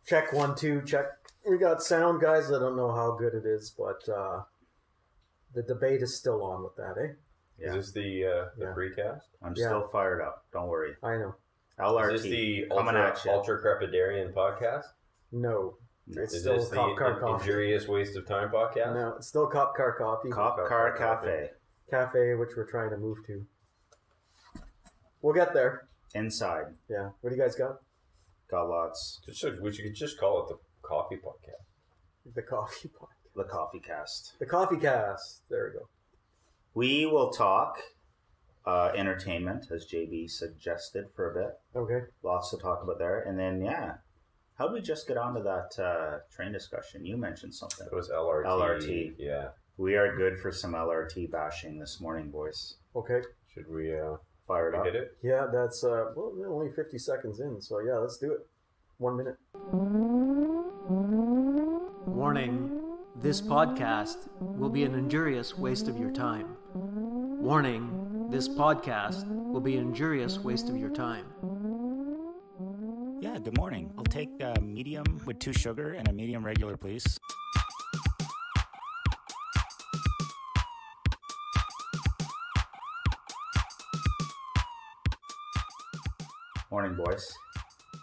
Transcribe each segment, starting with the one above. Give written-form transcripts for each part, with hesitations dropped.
Check 1, 2, check. We got sound, guys. I don't know how good it is, but the debate is still on with that, eh? Yeah. Is this the precast? I'm still fired up. Don't worry. I know. LRT. Is this the ultra crepidarian podcast? No. It's Is still this Cop Car the Coffee. Injurious Waste of Time podcast? No, it's still Cop Car Coffee. Cop Car Cafe. Cafe, which we're trying to move to. We'll get there. Inside. Yeah. What do you guys got? Got lots. We should just call it the Coffee Podcast. The Coffee Podcast. The Coffee Cast. The Coffee Cast. There we go. We will talk entertainment, as JB suggested, for a bit. Okay. Lots to talk about there. And then, how did we just get onto that train discussion? You mentioned something. It was LRT. LRT. Yeah. We are good for some LRT bashing this morning, boys. Okay. Should we fire it up? hit it? Yeah, that's we're only 50 seconds in, so yeah, let's do it. 1 minute. Warning, this podcast will be an injurious waste of your time. Warning, this podcast will be an injurious waste of your time. Yeah, good morning. I'll take a medium with 2 sugar and a medium regular, please. Morning, boys.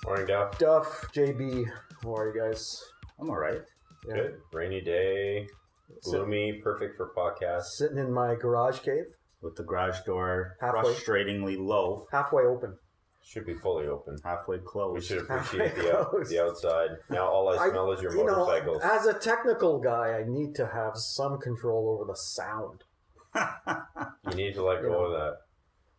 Morning, Duff. Duff, JB, how are you guys? I'm all right. Yeah. Good. Rainy day. Gloomy. Perfect for podcasts. Sitting in my garage cave, With the garage door Halfway. frustratingly low, halfway open. Should be fully open. halfway closed. We should Halfway appreciate closed. the outside. Now all I smell is your motorcycles. As a technical guy, I need to have some control over the sound. You need to let go of that.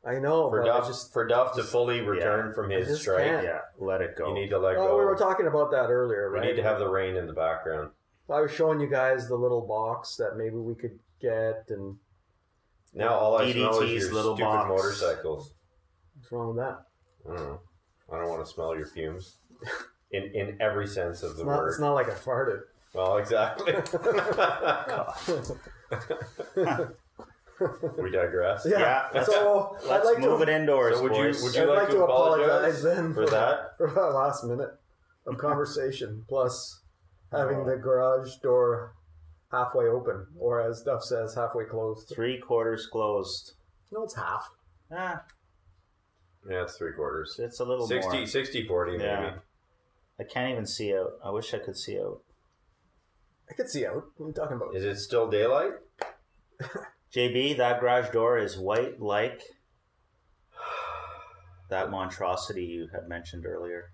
I know, For but Duff, I just... for Duff to fully return from I his just strike, can't. Yeah, let it go. you need to let Oh, go. we were talking about that earlier, We right? need to have the rain in the background. I was showing you guys the little box that maybe we could get, and Now all I smell DDT's is your little stupid box. motorcycles. what's wrong with that? I don't know. I don't want to smell your fumes. In every sense of the It's word. not like I farted. Well, exactly. We digress. Yeah. let's, So I'd let's like move to, it indoors, So would boys. you I'd like to apologize then for that? for that last minute of conversation, plus having the garage door halfway open, or as Duff says, halfway closed. 3/4 closed. No, it's half. Ah, Yeah, it's 3/4. it's a little 60, more. 60-40 maybe. Yeah. I can't even see out. I wish I could see out. I could see out. What are you talking about? Is it still daylight? JB, that garage door is white like that monstrosity you had mentioned earlier.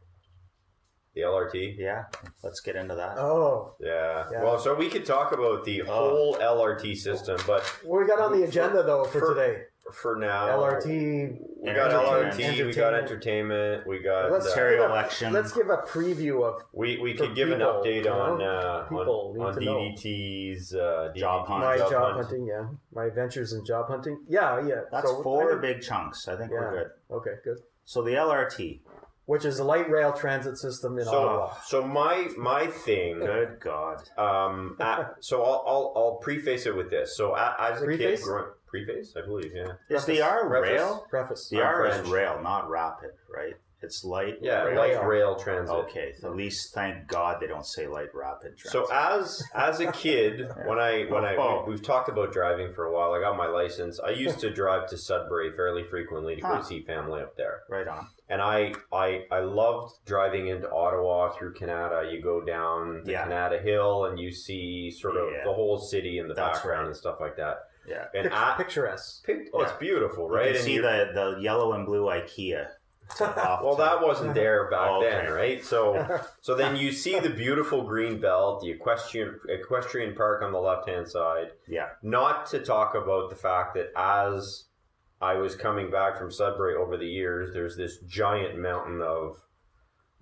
The LRT? Yeah, let's get into that. Oh, Yeah. Yeah. Well, so we could talk about the whole LRT system, but what we got on the agenda though for today? for now, LRT. we got LRT, we got Entertainment. entertainment, we got. Let's Terry give a- election. Let's give a preview of we for could give an people, update you on know? People need on to know. DDT's Job hunt. my job hunt. hunting. Yeah, my adventures in job hunting. Yeah. That's So, 4 I think- big chunks. I think we're good. Okay, good. So the LRT. Which is a light rail transit system in Ottawa. So my thing. Good God. So I'll preface it with this. So as a Preface? kid, preface, I believe, yeah. Is the R Preface. rail? Preface. The I'm R is French. rail, not rapid, right? It's light. Yeah, rail. light rail transit. Okay, at least thank God they don't say light rapid transit. So as a kid, Oh. we've talked about driving for a while. I got my license. I used to drive to Sudbury fairly frequently to go Huh. see family up there. right on. And I loved driving into Ottawa through Canada. You go down the Yeah. Canada Hill and you see sort of Yeah. the whole city in the That's background right. and stuff like that. Yeah. And Picturesque. it's beautiful, You right? can And see you're- the yellow and blue IKEA. off well, to- that wasn't there back Oh, okay. then, right? So then you see the beautiful green belt, the equestrian park on the left-hand side. Yeah. Not to talk about the fact that as I was coming back from Sudbury over the years, there's this giant mountain of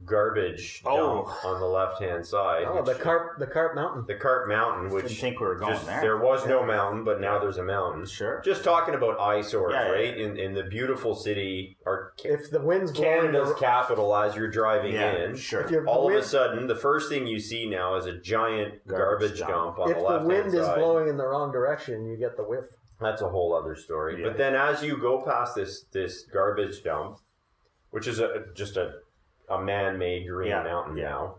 garbage dump on the left-hand side. Oh, the Carp Mountain. The Carp Mountain, which Didn't think we were going there. there was no mountain, but now there's a mountain. Sure. Just talking about eyesores, Yeah, yeah, right? In the beautiful city, or If the wind's blowing, Canada's capital, as you're driving Yeah, in. sure. if, you're, the All of wind, a sudden, the first thing you see now is a giant garbage dump on if the the left-hand wind is side. blowing in the wrong direction, you get the whiff. That's a whole other story. Yeah. But then as you go past this garbage dump, which is just a man-made green Yeah, mountain yeah. now,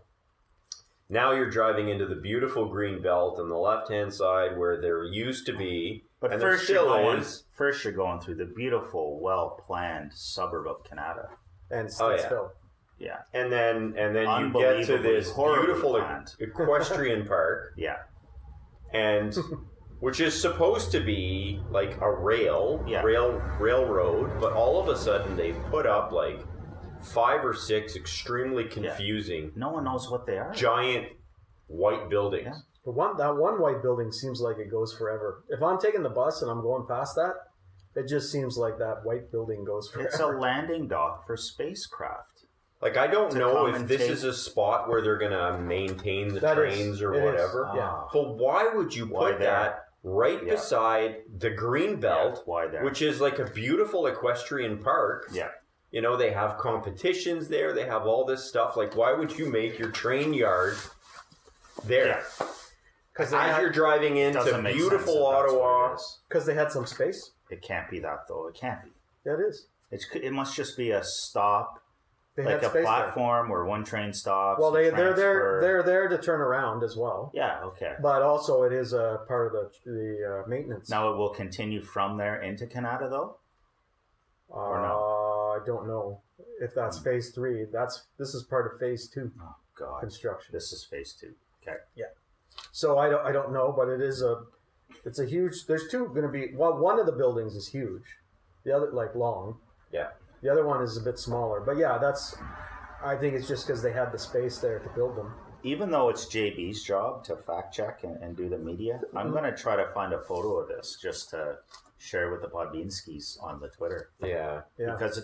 Now you're driving into the beautiful green belt on the left-hand side where there used to be, But and first there you're, still going, is. first you're going through the beautiful, well-planned suburb of Canada. And Oh, yeah. Stittsville. Yeah. And then you get to this horribly beautiful planned. equestrian park, Yeah. and which is supposed to be like a railroad, but all of a sudden they put up like 5 or 6 extremely confusing, No one knows what they are. giant white buildings. Yeah. But that one white building seems like it goes forever. If I'm taking the bus and I'm going past that, it just seems like that white building goes forever. It's a landing dock for spacecraft. Like, I don't To know come if and this take- is a spot where they're going to maintain the That is- trains or it is. whatever. Yeah. But why would you Why put there? that right Yeah. beside the green belt, Yeah, why there? which is like a beautiful equestrian park? Yeah. You know, they have competitions there. They have all this stuff. Like, why would you make your train yard there? Yeah. Because As you're driving into Doesn't make beautiful sense if that's what Ottawa. it is. they had some space. It can't be that, though. It can't be. Yeah, it is. It must just be a stop, They like had a space platform where one train stops. Well, you they're transfer. there to turn around as well. Yeah, okay. But also, it is a part of the maintenance. Now it will continue from there into Canada, though? or I don't know if that's phase 3. This is part of phase 2 Oh, God. construction. This is phase 2. Okay. So I don't know, but it's a huge. There's two going to be. Well, one of the buildings is huge, the other like long. Yeah. The other one is a bit smaller, but yeah, I think it's just because they had the space there to build them. Even though it's JB's job to fact check and do the media, I'm going to try to find a photo of this just to share with the Podbeanskis on the Twitter. Yeah. Yeah, Because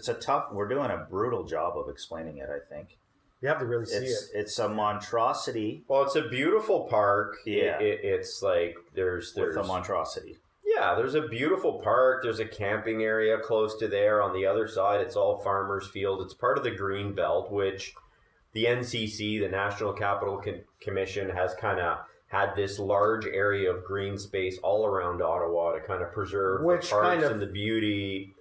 we're doing a brutal job of explaining it, I think. you have to really see it. It's a monstrosity Well, it's a beautiful park. Yeah. It's like there's with a monstrosity. Yeah, there's a beautiful park. There's a camping area close to there. On the other side, it's all farmers' field. It's part of the Green Belt, which the NCC, the National Capital Commission, has kind of had this large area of green space all around Ottawa to kind of preserve the Which parks kind of- and the beauty.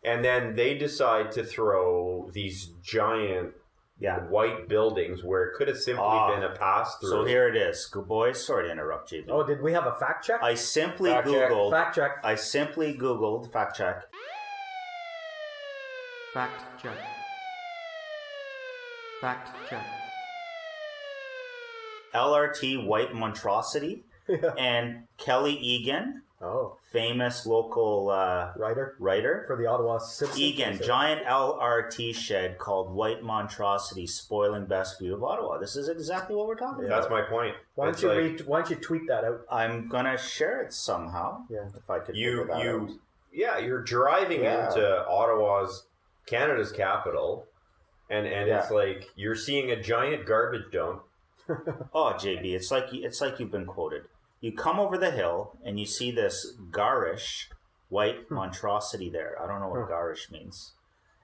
And then they decide to throw these giant Yeah. white buildings where it could have simply been a pass-through. So here it is. Good boys. Sorry to interrupt, JB. Oh, did we have a fact check? I simply Fact check. Googled. Fact check. I simply Googled fact check. Fact check. Fact check. LRT White Monstrosity Yeah. and Kelly Egan, Oh, famous local writer writer. for the Ottawa Citizen. Egan, giant LRT shed called White Monstrosity, spoiling best view of Ottawa. This is exactly what we're talking about. That's my point. Why It's don't like, you tweet that out? I'm gonna share it somehow. Yeah. If I could figure that out. you're driving Yeah. into Canada's capital, and it's Yeah. like you're seeing a giant garbage dump. Oh, JB, it's like you've been quoted. You come over the hill and you see this garish white monstrosity there. I don't know what garish means.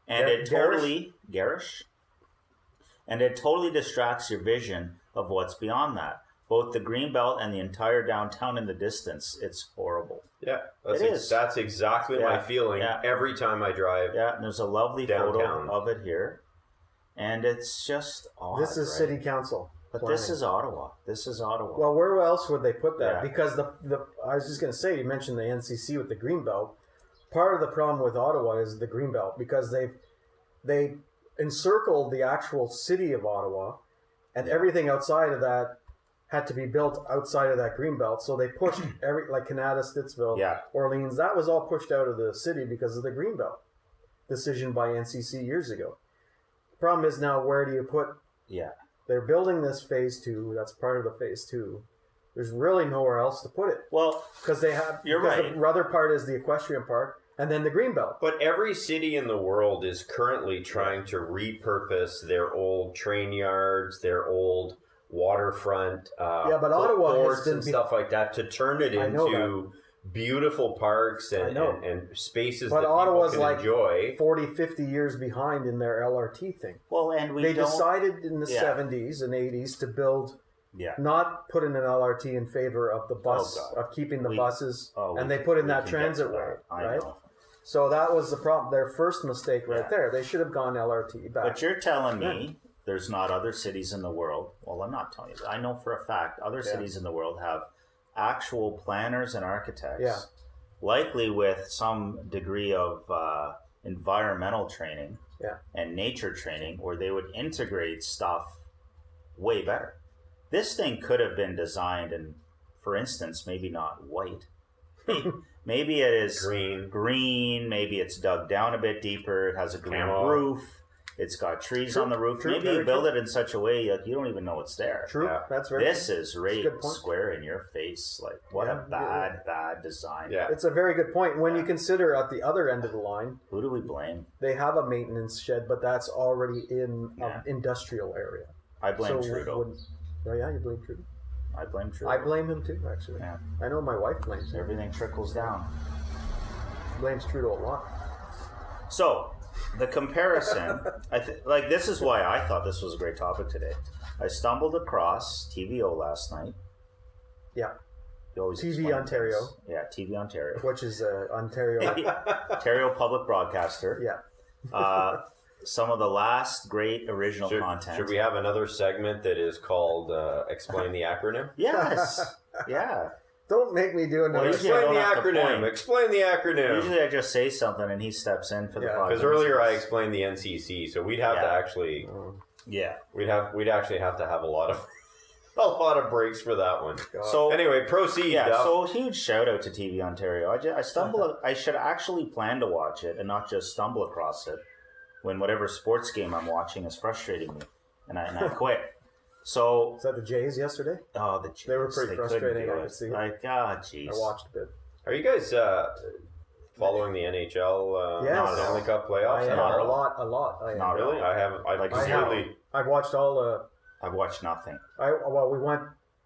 And it totally garish. And it totally distracts your vision of what's beyond that. Both the green belt and the entire downtown in the distance. It's horrible. Yeah, that's exactly my Yeah. feeling Yeah. every time I drive. Yeah, and there's a lovely Downtown. photo of it here. And it's just odd. This is right? City Council. But planning. this is Ottawa. This is Ottawa. Well, where else would they put that? Yeah. Because I was just going to say, you mentioned the NCC with the Greenbelt. Part of the problem with Ottawa is the Greenbelt because they encircled the actual city of Ottawa, and everything outside of that had to be built outside of that Greenbelt. So they pushed like Canada, Stittsville, Yeah. Orleans. That was all pushed out of the city because of the Greenbelt decision by NCC years ago. The problem is now, where do you put? yeah. They're building this phase 2. That's part of the phase 2. There's really nowhere else to put it Well, because they have. You're because right. The other part is the equestrian park, and then the Greenbelt. But every city in the world is currently trying to repurpose their old train yards, their old waterfront but Ottawa has ports been and stuff like that to turn it I know into beautiful parks I know. and spaces But that Ottawa's people can like enjoy. 40, 50 years behind in their LRT thing. well, and They don't. decided in the Yeah. 70s and 80s to build, Yeah. not put in an LRT in favor of the bus, Oh, God. of keeping the We- buses, Oh, and we- they put in we that can get transit to way, that. I right? know. So that was the problem. Their first mistake right Yeah. there. They should have gone LRT back. But you're telling me there's not other cities in the world. Well, I'm not telling you that. I know for a fact other cities in the world have actual planners and architects, likely with some degree of environmental training and nature training, where they would integrate stuff way better. This thing could have been designed in, for instance, maybe not white. Maybe it is green. Maybe it's dug down a bit deeper. It has a green roof. It's got trees on the roof. Maybe you build it in such a way like you don't even know it's there. True. Yeah. That's very This is right square in your face. Like, what a bad design. Yeah. It's a very good point. When you consider at the other end of the line, who do we blame? They have a maintenance shed, but that's already in an industrial area. I blame Trudeau. You blame Trudeau? I blame Trudeau. I blame him too, actually. Yeah. I know my wife blames him. Everything trickles down. She blames Trudeau a lot. So, the comparison, this is why I thought this was a great topic today. I stumbled across TVO last night. Yeah. TV Ontario. Things. Yeah, TV Ontario. Which is Ontario. Ontario Public Broadcaster. Yeah. Some of the last great original content. Should we have another segment that is called Explain the Acronym? Yes. Yeah. Don't make me do another. Explain the acronym. Explain the acronym. Usually I just say something and he steps in for the podcast. Because earlier I explained the NCC, so we'd have to actually... We'd actually have to have a lot of breaks for that one. God. So anyway, proceed. Yeah, so huge shout out to TV Ontario. I should actually plan to watch it and not just stumble across it when whatever sports game I'm watching is frustrating me, and I quit. So is that the Jays yesterday? Oh, the Jays. They were pretty frustrating. I could see. Like, jeez. I watched a bit. Are you guys following the NHL Stanley Cup playoffs? A lot. Not really. I haven't. I've watched all. I've watched nothing. We went.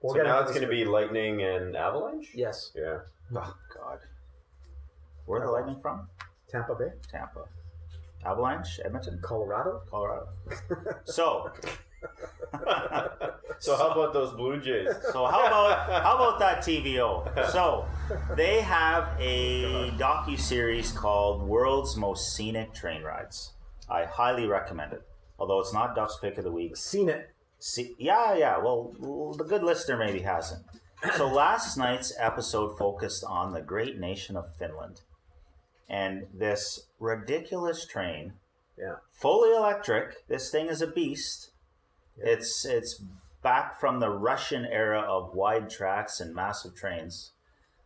So now it's going to be Lightning and Avalanche. Yes. Yeah. Oh God. Where are the Lightning from? Tampa Bay. Tampa. Avalanche, Edmonton, Colorado. So. So how about those Blue Jays? So how about that TVO? So they have a docu-series called World's Most Scenic Train Rides. I highly recommend it. Although it's not Duff's pick of the week. Seen it. Yeah. Well, the good listener maybe hasn't. So last night's episode focused on the great nation of Finland. And this ridiculous train, fully electric. This thing is a beast. Yeah. It's back from the Russian era of wide tracks and massive trains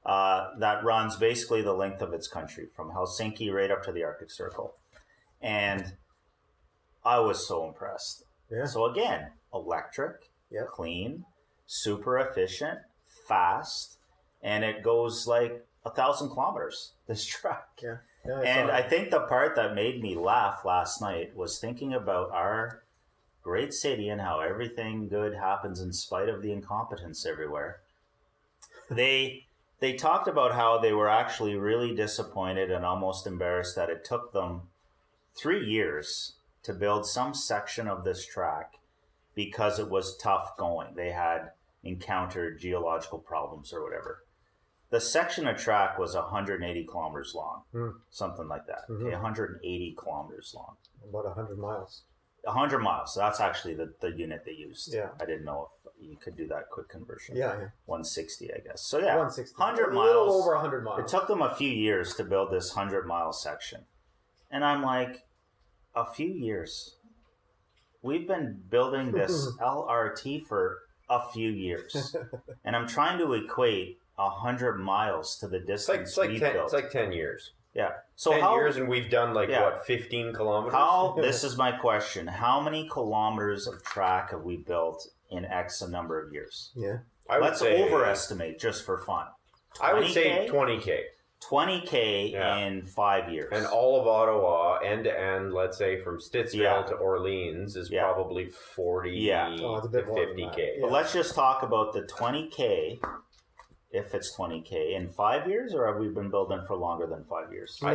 that runs basically the length of its country, from Helsinki right up to the Arctic Circle. And I was so impressed. Yeah. So again, electric, clean, super efficient, fast, and it goes like 1,000 kilometers, this track. Yeah. And I think the part that made me laugh last night was thinking about our great city and how everything good happens in spite of the incompetence everywhere. They talked about how they were actually really disappointed and almost embarrassed that it took them 3 years to build some section of this track because it was tough going. They had encountered geological problems or whatever. The section of track was 180 kilometers long, something like that. Mm-hmm. Okay, 180 kilometers long. About 100 miles. 100 miles. That's actually the unit they used. Yeah. I didn't know if you could do that quick conversion. Yeah. 160, I guess. So yeah, 160. 100 miles. A little over 100 miles. It took them a few years to build this 100-mile section. And I'm like, a few years? We've been building this LRT for a few years. And I'm trying to equate 100 miles to the distance we built. It's like 10 years. Yeah. So 10 years and we've done 15 kilometers? This is my question. How many kilometers of track have we built in X a number of years? Yeah. Let's overestimate just for fun. 20K? I would say 20K. 20K in 5 years. And all of Ottawa, end to end, let's say from Stittsville to Orleans, is probably 40 to 50K. But let's just talk about the 20K, if it's 20K, in 5 years, or have we been building for longer than 5 years? I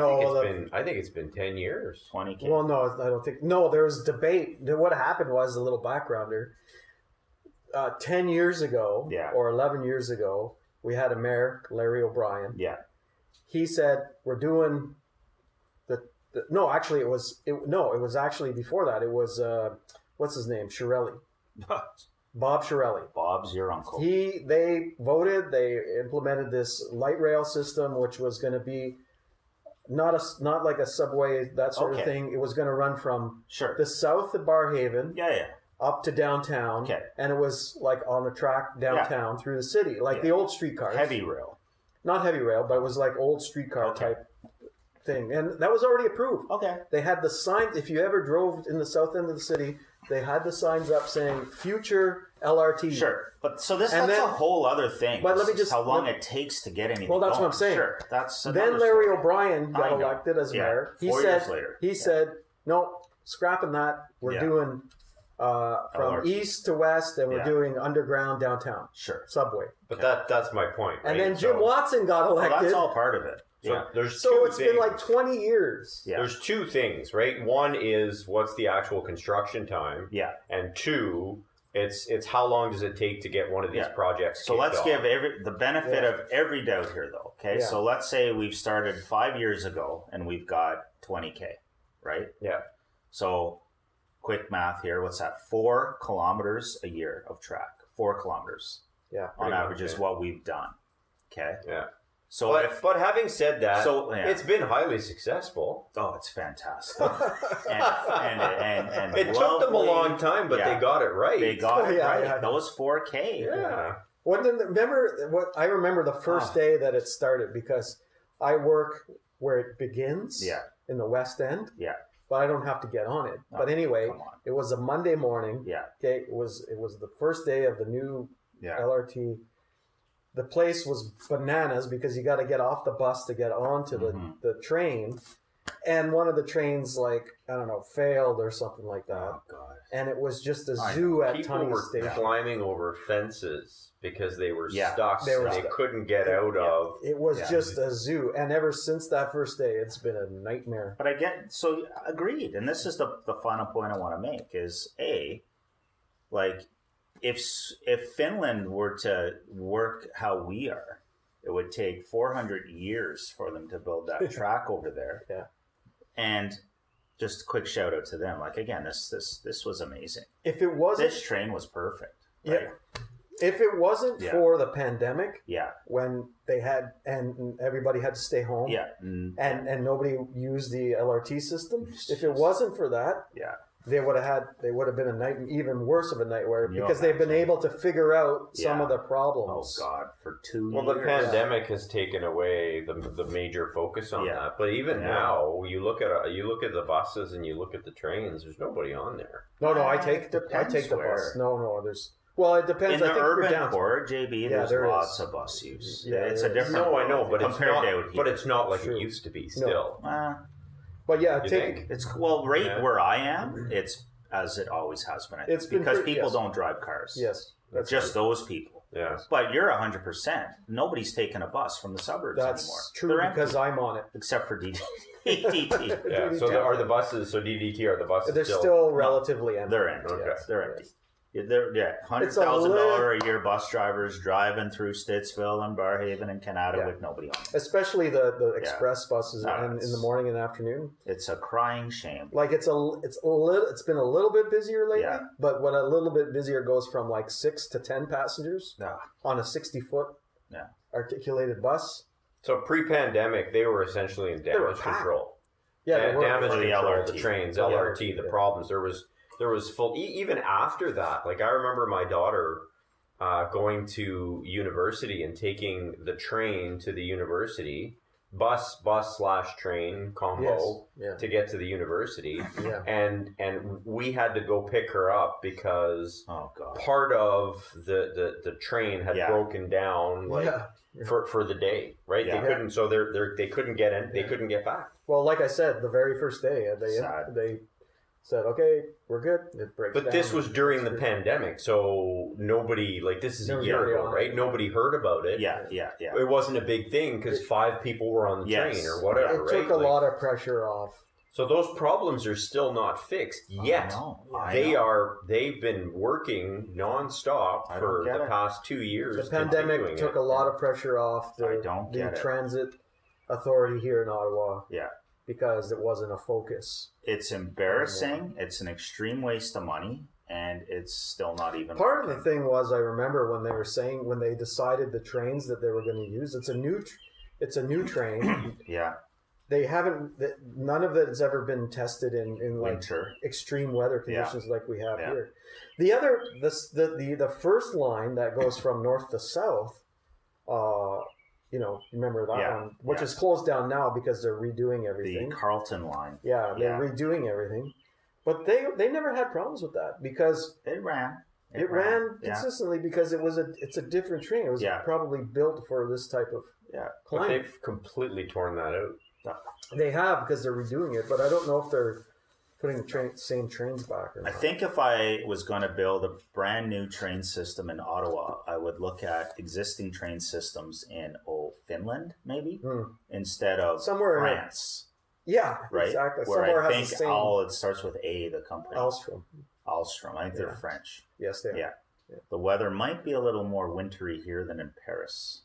think it's been 10 years. 20K. Well, no, I don't think. No, there was debate. What happened was, a little backgrounder. 10 years ago, or 11 years ago, we had a mayor, Larry O'Brien. Yeah. He said, we're doing it was actually before that. It was what's his name? Shirelli. Bob Shirelli. Bob's your uncle. They voted. They implemented this light rail system, which was going to be not like a subway, that sort of thing. It was going to run from the south of Barrhaven up to downtown. Okay. And it was like on a track downtown through the city, like the old streetcars. Heavy rail. Not heavy rail, but it was like old streetcar type thing. And that was already approved. Okay. They had the sign, if you ever drove in the south end of the city, they had the signs up saying future LRT. Sure. But so that's a whole other thing. But let me just... how long it takes to get anything Well, that's going. what I'm saying. Sure. That's then Larry story. O'Brien got elected as mayor. 4 years later. He said, no, scrapping that. We're doing from LRT. east to west, and we're doing underground downtown. Sure. Subway. But that's my point. Right? And then Jim Watson got elected. Well, that's all part of it. So it's been like 20 years. Yeah. There's two things, right? One is what's the actual construction time? Yeah. And two, it's how long does it take to get one of these projects So let's off? give the benefit of every doubt here, though. Okay, so let's say we've started 5 years ago and we've got 20K, right? Yeah. So quick math here. What's that? 4 kilometers a year of track. 4 kilometers. Yeah. On average is what we've done. Okay. Yeah. So but having said that, it's been highly successful. Oh, it's fantastic. and it took them a long time, but they got it right. They got it right. Yeah. Those 4K. Yeah. I remember the first day that it started, because I work where it begins in the West End. Yeah. But I don't have to get on it. But anyway, it was a Monday morning. Yeah. Okay. It was the first day of the new LRT. The place was bananas because you got to get off the bus to get onto the train. And one of the trains, failed or something like that. Oh, God. And it was just a zoo at People Tunney were Station. climbing over fences because they were stuck. They were they stuck. couldn't get out of. It was just a zoo. And ever since that first day, it's been a nightmare. But agreed. And this is the final point I want to make is if Finland were to work how we are, it would take 400 years for them to build that track over there. Yeah. And just a quick shout out to them. Again, this was amazing. If it wasn't, this train was perfect. Right? Yeah. If it wasn't for the pandemic, when they had and everybody had to stay home, and nobody used the LRT system, if it wasn't for that, they would have been even worse of a nightmare, because they've been able to figure out some of the problems. Oh God, for 2 years. Well, the pandemic has taken away the major focus on that. But even now, you look at the buses and you look at the trains. There's nobody on there. No, I take the bus. No, there's. Well, it depends. In I the think urban core, JB, there's there lots is. of bus use. Yeah, it's a different. No, I know, but it's compared not. to out here. But it's not like it used to be. Still. But yeah, You think? It's where I am. It's as it always has been. I think, It's been because pretty- people yes. don't drive cars. Yes, that's just those people. Yeah. But you're 100%. Nobody's taking a bus from the suburbs That's anymore. true, They're because empty, I'm on it. except for DDT. Yeah. So are the buses? So DDT are the buses? They're still relatively empty. They're empty. Okay. Yes, they're empty. They're $100,000 a year bus drivers driving through Stittsville and Barrhaven and Canada with nobody on them. Especially the express buses No, in the morning and afternoon. It's a crying shame. It's been a little bit busier lately, Yeah. but when a little bit busier goes from 6 to 10 passengers Ah. on a 60-foot articulated bus. So pre-pandemic, they were essentially in were damage packed. control. Yeah, they were. damage For the control. LRT. The trains, Yeah, LRT, the yeah. problems. There was full. Even after that, I remember my daughter going to university and taking the train to the university, bus/train combo to get to the university. Yeah. And we had to go pick her up because part of the train had broken down for the day, right? Yeah. They couldn't, so they couldn't get in, they couldn't get back. Well, like I said, the very first day, they said, "Okay, we're good." It breaks But down. this was during the pandemic, so nobody, this is a year ago, right? Nobody heard about it. Yeah. It wasn't a big thing because 5 people were on the train or whatever, It took a lot of pressure off. So those problems are still not fixed yet. They've been working nonstop for the past 2 years. The pandemic took a lot of pressure off the transit authority here in Ottawa. Yeah. because it wasn't a focus. It's embarrassing. It's an extreme waste of money, and it's still not even Part of the thing was, I remember when they were saying, when they decided the trains that they were going to use, it's a new train. Yeah. They haven't, none of it has ever been tested in like Winter. extreme weather conditions like we have Yeah. here. The other, the first line that goes from north to south, remember that one, which is closed down now because they're redoing everything. The Carlton line. Yeah, they're redoing everything. But they never had problems with that because It ran. it ran consistently because it's a different train. It was probably built for this type of But climate. they've completely torn that out. They have, because they're redoing it, but I don't know if they're putting the same trains back or not. I think if I was going to build a brand new train system in Ottawa, I would look at existing train systems in Finland, maybe, instead of Somewhere in France. Yeah, Right? exactly. Where Somewhere I has think the same it starts with A, the company. Alstrom. Alstrom. I think they're French. Yes, they are. Yeah. The weather might be a little more wintry here than in Paris.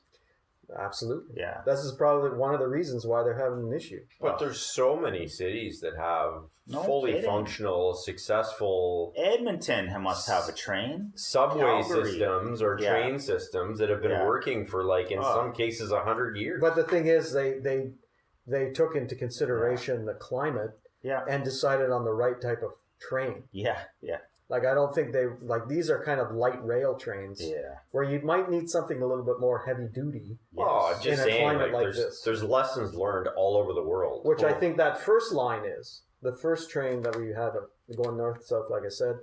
Absolutely. Yeah. This is probably one of the reasons why they're having an issue. But there's so many cities that have fully kidding. functional, successful Edmonton must have a train. subway Calgary. systems or train systems that have been working for, like, in some cases, 100 years. But the thing is, they took into consideration the climate and decided on the right type of train. Yeah. Like, I don't think these are kind of light rail trains. Yeah. Where you might need something a little bit more heavy duty. Oh, in just a saying, climate like there's this. there's lessons learned all over the world. Which I think that first line is. The first train that we had going north south, like I said,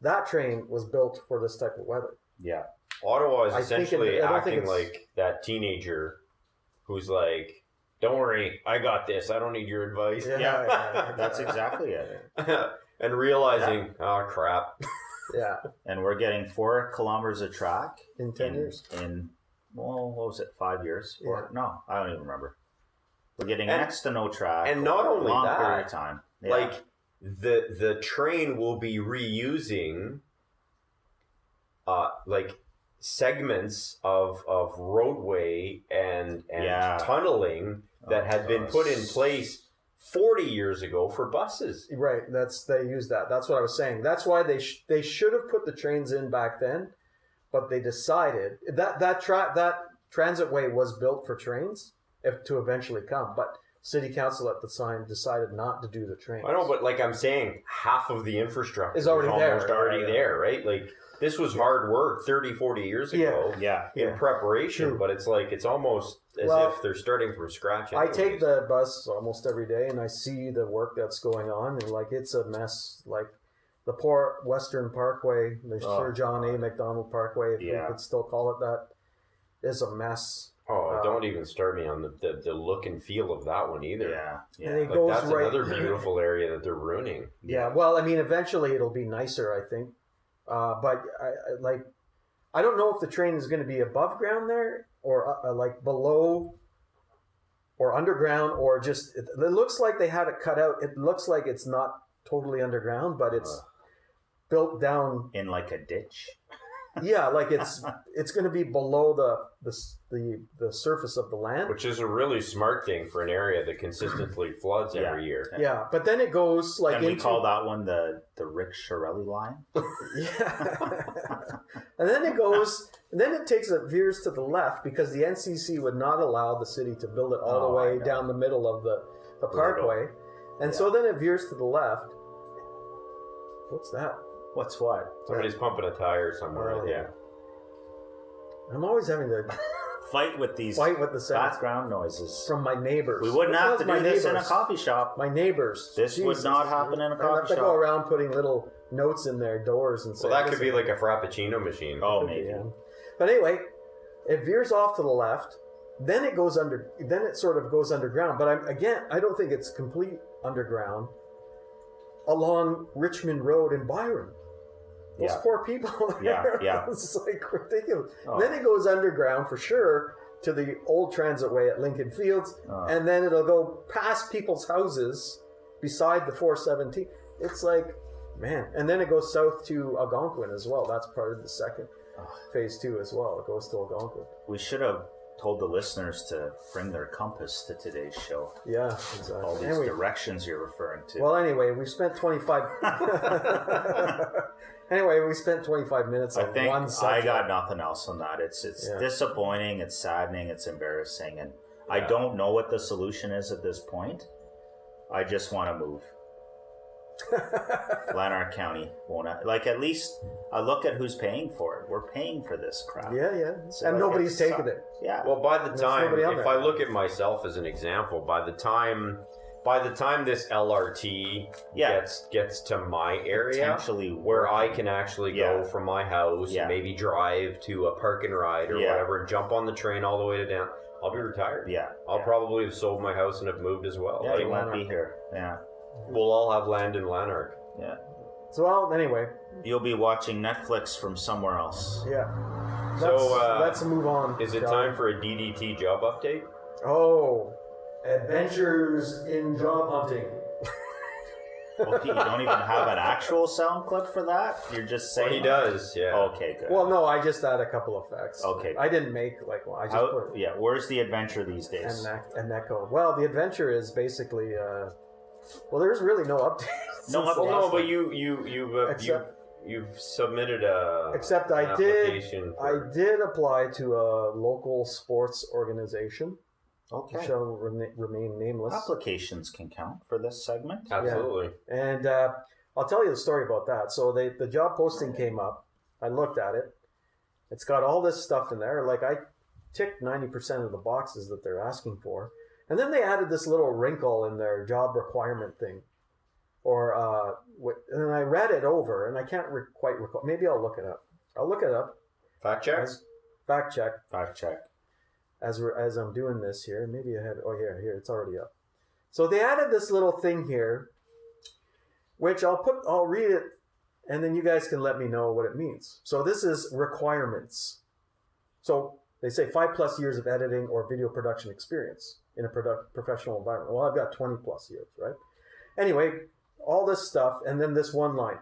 that train was built for this type of weather. Yeah. Ottawa is I think essentially I don't think acting it's- like that teenager who's like, "Don't worry, I got this. I don't need your advice." Yeah. That's exactly it. And realizing, oh crap. Yeah. And we're getting 4 kilometers of track In 10 years. What was it, 5 years? Or, no, I don't even remember. We're getting And- next to no track. and not over a only long that, period of time. Yeah. Like the train will be reusing like segments of roadway and tunneling that had been put in place 40 years ago for buses. Right. They use that. That's what I was saying. That's why they should have put the trains in back then, but they decided that transit way was built for trains to eventually come, but city council at the time decided not to do the trains. I know, but like I'm saying, half of the infrastructure Is already there. almost already there, right? Like this was hard work 30, 40 years ago in preparation, True. but it's like it's almost as if they're starting from scratch. I take the bus almost every day, and I see the work that's going on, and like it's a mess. Like the poor Western Parkway, the Sir John A. Macdonald Parkway, if we could still call it that, is a mess. Oh, don't even start me on the look and feel of that one either. Yeah. And it Like goes that's right, another beautiful area that they're ruining. Yeah, well, I mean, eventually it'll be nicer, I think. But I don't know if the train is going to be above ground there or like below or underground or just. It looks like they had it cut out. It looks like it's not totally underground, but it's built down In like a ditch. Yeah, like it's going to be below the surface of the land. Which is a really smart thing for an area that consistently floods every year. Yeah, but then it goes like Can we into call that one the Rick Shirelli line? yeah, and then it goes, and then it veers to the left because the NCC would not allow the city to build it all the way down the middle of the parkway, and so then it veers to the left. What's that? What's what? Somebody's pumping a tire somewhere. Oh, yeah. I'm always having to Fight with these fight with the sounds background noises. from my neighbors. We wouldn't have to Because do my this in a neighbors- coffee shop. My neighbors. This would not happen in a I coffee have to shop. go around putting little notes in their doors and say. Well, that could "Listen, be like a Frappuccino machine. Oh, could be, maybe. yeah." But anyway, it veers off to the left. Then it goes under. Then it sort of goes underground. But I don't think it's complete underground. Along Richmond Road in Byron. Those poor people there. Yeah. It's like ridiculous. Oh. Then it goes underground for sure to the old transit way at Lincoln Fields, and then it'll go past people's houses beside the 417. It's like, man. And then it goes south to Algonquin as well. That's part of the second phase 2 as well. It goes to Algonquin. We should have told the listeners to bring their compass to today's show. Yeah, exactly. All these directions you're referring to. Well, anyway, we spent 25. Anyway, we spent 25 minutes on one subject. I got nothing else on that. It's disappointing, it's saddening, it's embarrassing, and I don't know what the solution is at this point. I just want to move. Lanark County won't at least I look at who's paying for it. We're paying for this crap. Yeah. So and nobody's taking it. Yeah. Well, by the time, if I look at myself as an example, by the time this LRT gets to my area, where I can actually go from my house and maybe drive to a park and ride or whatever, and jump on the train all the way to down, I'll be retired. Yeah. I'll probably have sold my house and have moved as well. Yeah, you won't be here. Yeah. We'll all have land in Lanark. Yeah. So, well, anyway. You'll be watching Netflix from somewhere else. Yeah. Let's move on. Is it time for a DDT job update? Oh. Adventures in job hunting. Well, you don't even have an actual sound clip for that? You're just saying... Well, he does, yeah. Okay, good. Well, no, I just add a couple of effects. Okay. I didn't make one. I just put... Yeah, where's the adventure these days? An echo. Well, the adventure is basically... well, there's really no updates. No, but you've submitted a... Except I did apply to a local sports organization. Okay. Shall remain nameless. Applications can count for this segment. Absolutely. Yeah. And I'll tell you the story about that. So the job posting came up. I looked at it. It's got all this stuff in there. Like I ticked 90% of the boxes that they're asking for. And then they added this little wrinkle in their job requirement thing. And I read it over, and I can't quite recall. Maybe I'll look it up. Fact check? Fact check. Fact check. As I'm doing this here, maybe I have. Oh, here, it's already up. So they added this little thing here, which I'll read it, and then you guys can let me know what it means. So this is requirements. So they say 5+ years of editing or video production experience in a professional environment. Well, I've got 20+ years, right? Anyway, all this stuff, and then this one line.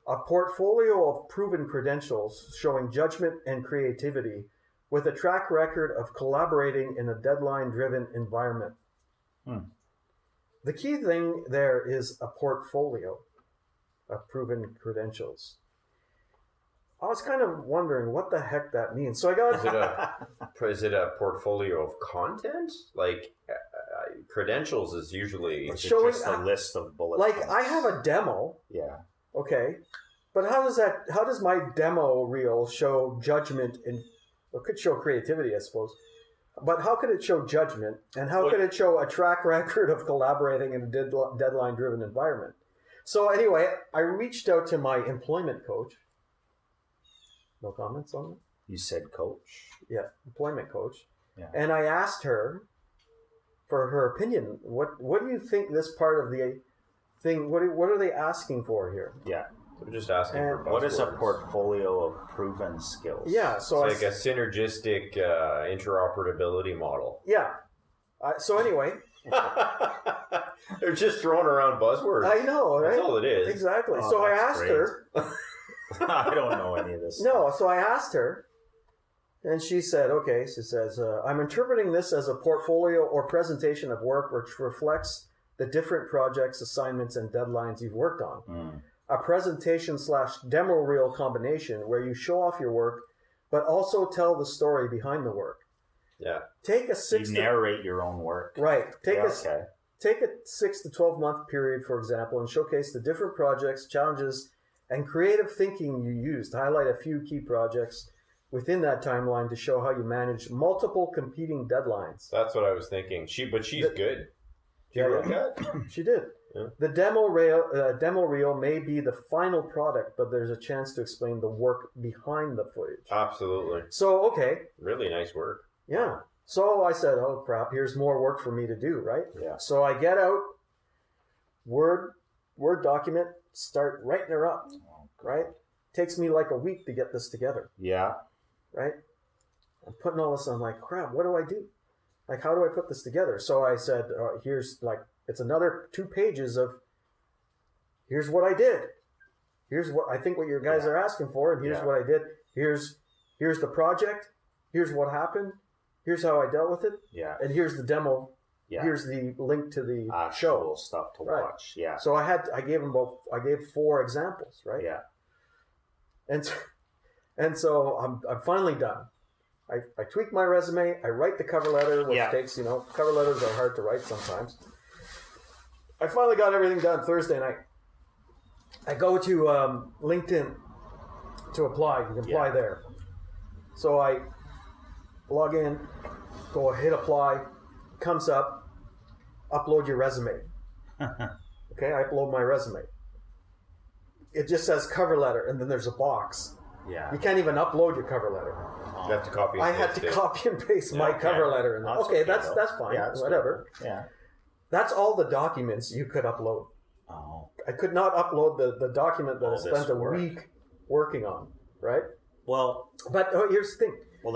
A portfolio of proven credentials showing judgment and creativity with a track record of collaborating in a deadline-driven environment. The key thing there is a portfolio of proven credentials. I was kind of wondering what the heck that means. So I got... Is it a portfolio of content? Like, credentials is usually... It's showing just a list of bullet points. Like, I have a demo. Yeah. Okay. But how does my demo reel show judgment and... It could show creativity, I suppose. But how could it show judgment? And how could it show a track record of collaborating in a deadline-driven environment? So anyway, I reached out to my employment coach. No comments on it? You said coach? Yeah, employment coach. Yeah. And I asked her for her opinion. What do you think this part of the thing, what are they asking for here? Yeah. We're just asking for buzzwords. What is a portfolio of proven skills? Yeah, so it's like a synergistic interoperability model. Yeah. So anyway, they're just throwing around buzzwords. I know, right? That's all it is. Exactly. So I asked her. I don't know any of this. No, so I asked her, and she said, "Okay." She says, "I'm interpreting this as a portfolio or presentation of work which reflects the different projects, assignments, and deadlines you've worked on." A presentation/demo reel combination where you show off your work, but also tell the story behind the work. Yeah. You narrate your own work. Right. Take a 6 to 12 month period, for example, and showcase the different projects, challenges, and creative thinking you used. Highlight a few key projects within that timeline to show how you manage multiple competing deadlines. That's what I was thinking. But she's good. She wrote that? She did. Yeah. The demo reel may be the final product, but there's a chance to explain the work behind the footage. Absolutely. So, okay. Really nice work. Yeah. So I said, oh crap, here's more work for me to do, right? Yeah. So I get out Word document, start writing her up, right? Takes me like a week to get this together. Yeah. Right? I'm putting all this on, like, crap, what do I do? Like, how do I put this together? So I said, here's like, it's another 2 pages of, here's what I did. Here's what I think what your guys are asking for, and here's what I did. Here's the project. Here's what happened. here's how I dealt with it, Yeah. and here's the demo. Yeah. Here's the link to the Actual show. stuff to Right. watch. Yeah. So I gave 4 examples, right? Yeah. And so I'm finally done. I tweak my resume. I write the cover letter, which takes, cover letters are hard to write sometimes. I finally got everything done Thursday night. I go to LinkedIn to apply. You can apply there. So I log in, go hit apply, comes up, upload your resume. Okay, I upload my resume. It just says cover letter, and then there's a box. Yeah. You can't even upload your cover letter. You have to copy. I had to copy and paste my cover letter in there. Okay, that's fine. Yeah, that's whatever. Good. Yeah. That's all the documents you could upload. Oh. I could not upload the document that I spent a week working on, right? Well, but here's the thing. Well,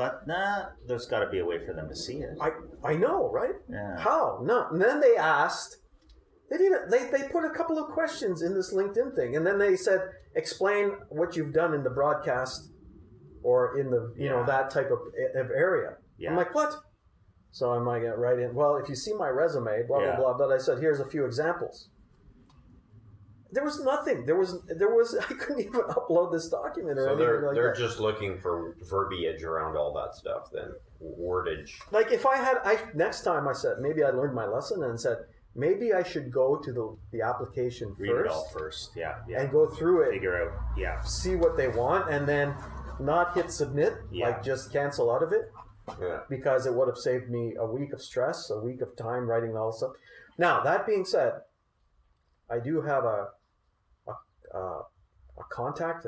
there's got to be a way for them to see it. I know, right? Yeah. How? No. And then they asked. They put a couple of questions in this LinkedIn thing, and then they said, explain what you've done in the broadcast or in the that type of area. Yeah. I'm like, what? So I might get right in. Well, if you see my resume, blah blah blah. But I said, here's a few examples. There was nothing. There was. I couldn't even upload this document or anything like that. They're just looking for verbiage around all that stuff. Then wordage. Like if next time I said maybe I learned my lesson and said maybe I should go to the application Read it all first, and go through it, figure out, see what they want, and then not hit submit, like just cancel out of it, because it would have saved me a week of stress, a week of time writing all this stuff. Now that being said, I do have a contact,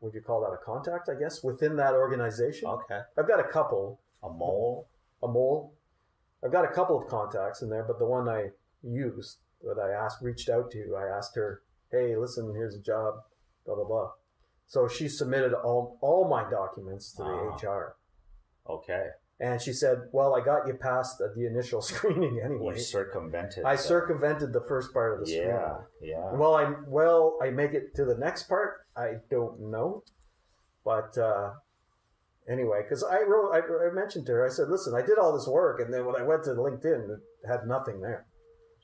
would you call that a contact, I guess, within that organization. Okay. I've got a couple. A mole. I've got a couple of contacts in there, but the one I used, that I reached out to, I asked her, hey, listen, here's a job, blah, blah, blah. So she submitted all my documents to the HR. Okay. And she said, well, I got you past the initial screening anyway. You circumvented. I circumvented the first part of the screening. Yeah. Well, I make it to the next part. I don't know. But anyway, because I mentioned to her, I said, listen, I did all this work. And then when I went to LinkedIn, it had nothing there.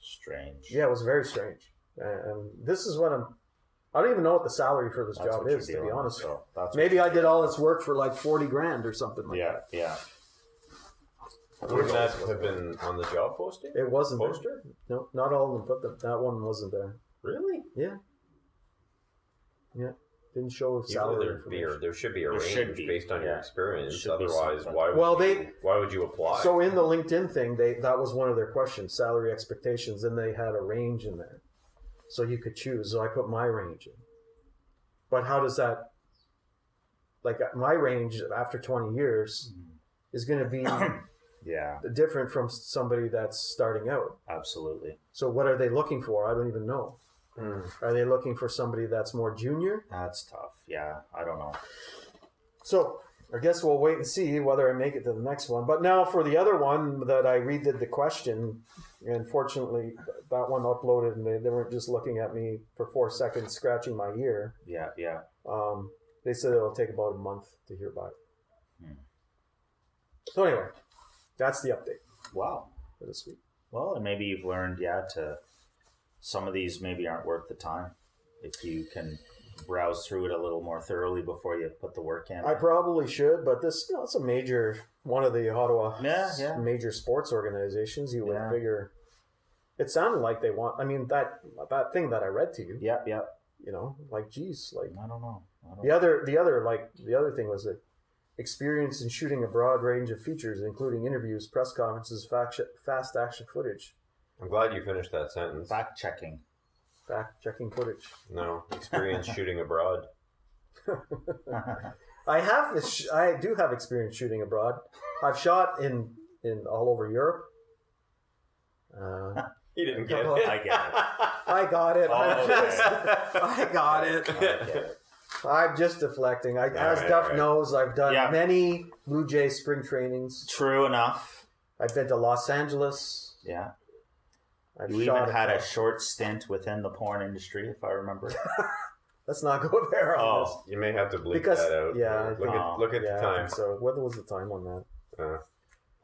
Strange. Yeah, it was very strange. And this is what I don't even know what the salary for this job is, to be honest. So maybe I did all this work for like $40,000 or something like that. Yeah. Wouldn't that have been on the job posting? It wasn't poster. There. No, not all of them, but that one wasn't there. Really? Yeah. Didn't show salary. There should be a range based on your experience. Otherwise, why would you apply? So in the LinkedIn thing, that was one of their questions, salary expectations, and they had a range in there, so you could choose. So I put my range in. But how does that? Like my range after 20 years is going to be different from somebody that's starting out. Absolutely. So what are they looking for? I don't even know. Are they looking for somebody that's more junior? That's tough. Yeah, I don't know. So I guess we'll wait and see whether I make it to the next one. But now for the other one that I redid the question, and fortunately that one uploaded and they weren't just looking at me for 4 seconds scratching my ear. Yeah. They said it'll take about a month to hear back. So anyway, that's the update. Wow. For this week. Well, and maybe you've learned, to some of these maybe aren't worth the time if you can browse through it a little more thoroughly before you put the work in. I probably should, but this, it's a major, one of the Ottawa major sports organizations. You would figure. It sounded like they want. I mean, that thing that I read to you. Yeah. Geez, I don't know. The other thing was that experience in shooting a broad range of features, including interviews, press conferences, fast action footage. I'm glad you finished that sentence. Fact checking footage. No, experience shooting abroad. I do have experience shooting abroad. I've shot in all over Europe. You didn't get it. I get it. I got it. Okay. I got it. Okay. I'm just deflecting. As Duff knows, I've done many Blue Jay spring trainings. True enough. I've been to Los Angeles. Yeah. I've you even had a short stint within the porn industry, if I remember. Let's not go there on this. You may have to bleep Because- that out. yeah, Look at Yeah, the I time. think so what was the time on that?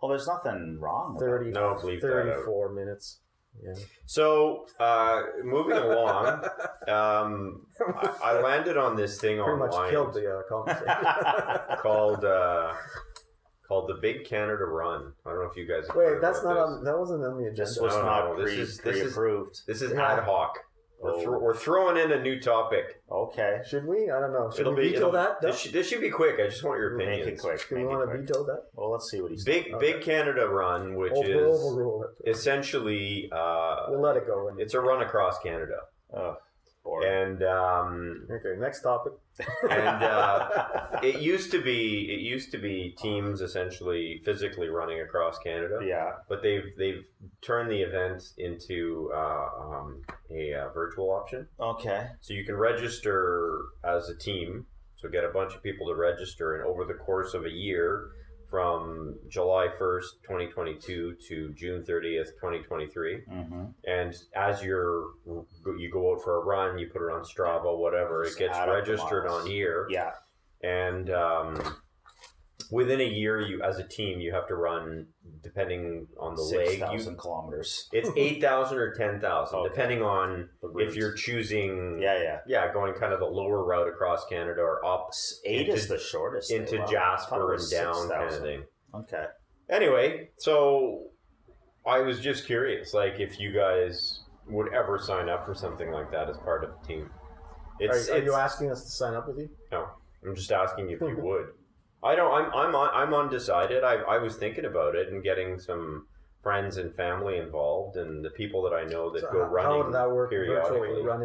Well, there's nothing wrong with 30, No, bleep that out. 34 minutes. Yeah. So, moving along, I landed on this thing Pretty online much killed the conversation. called the Big Canada Run. I don't know if you guys have Wait, heard that's about not this. on. That wasn't on the agenda. This was No, not this is pre-approved. This is Yeah. ad hoc. We're throwing in a new topic. Okay. Should we? I don't know. Should we veto that? This should be quick. I just want your Make opinions. it quick. Do we Make it want to quick. veto that? Well, let's see what he's Big Canada Run, which We'll is overrule it. essentially We'll let it go. it's a run across Canada, boring. and Okay, next topic. it used to be teams essentially physically running across Canada. Yeah. But they've turned the event into a virtual option. Okay. So you can register as a team. So get a bunch of people to register, and over the course of a year, from July 1st, 2022 to June 30th, 2023. Mm-hmm. And as you go out for a run, you put it on Strava, whatever, it Just gets add up the registered miles. on here. Yeah. And within a year, you as a team, you have to run, depending on the leg. 6,000 kilometers. It's 8,000 or 10,000, Okay. depending on The route. if you're choosing, Yeah. going kind of the lower route across Canada or up 8 into- is the shortest. into Wow. I thought it Jasper was and down 6,000. kind of thing. Okay. Anyway, so I was just curious, like if you guys would ever sign up for something like that as part of the team. Are you asking us to sign up with you? No, I'm just asking if you would. I don't. I'm undecided. I was thinking about it and getting some friends and family involved, and the people that I know that So go running how would that work periodically. virtually? Run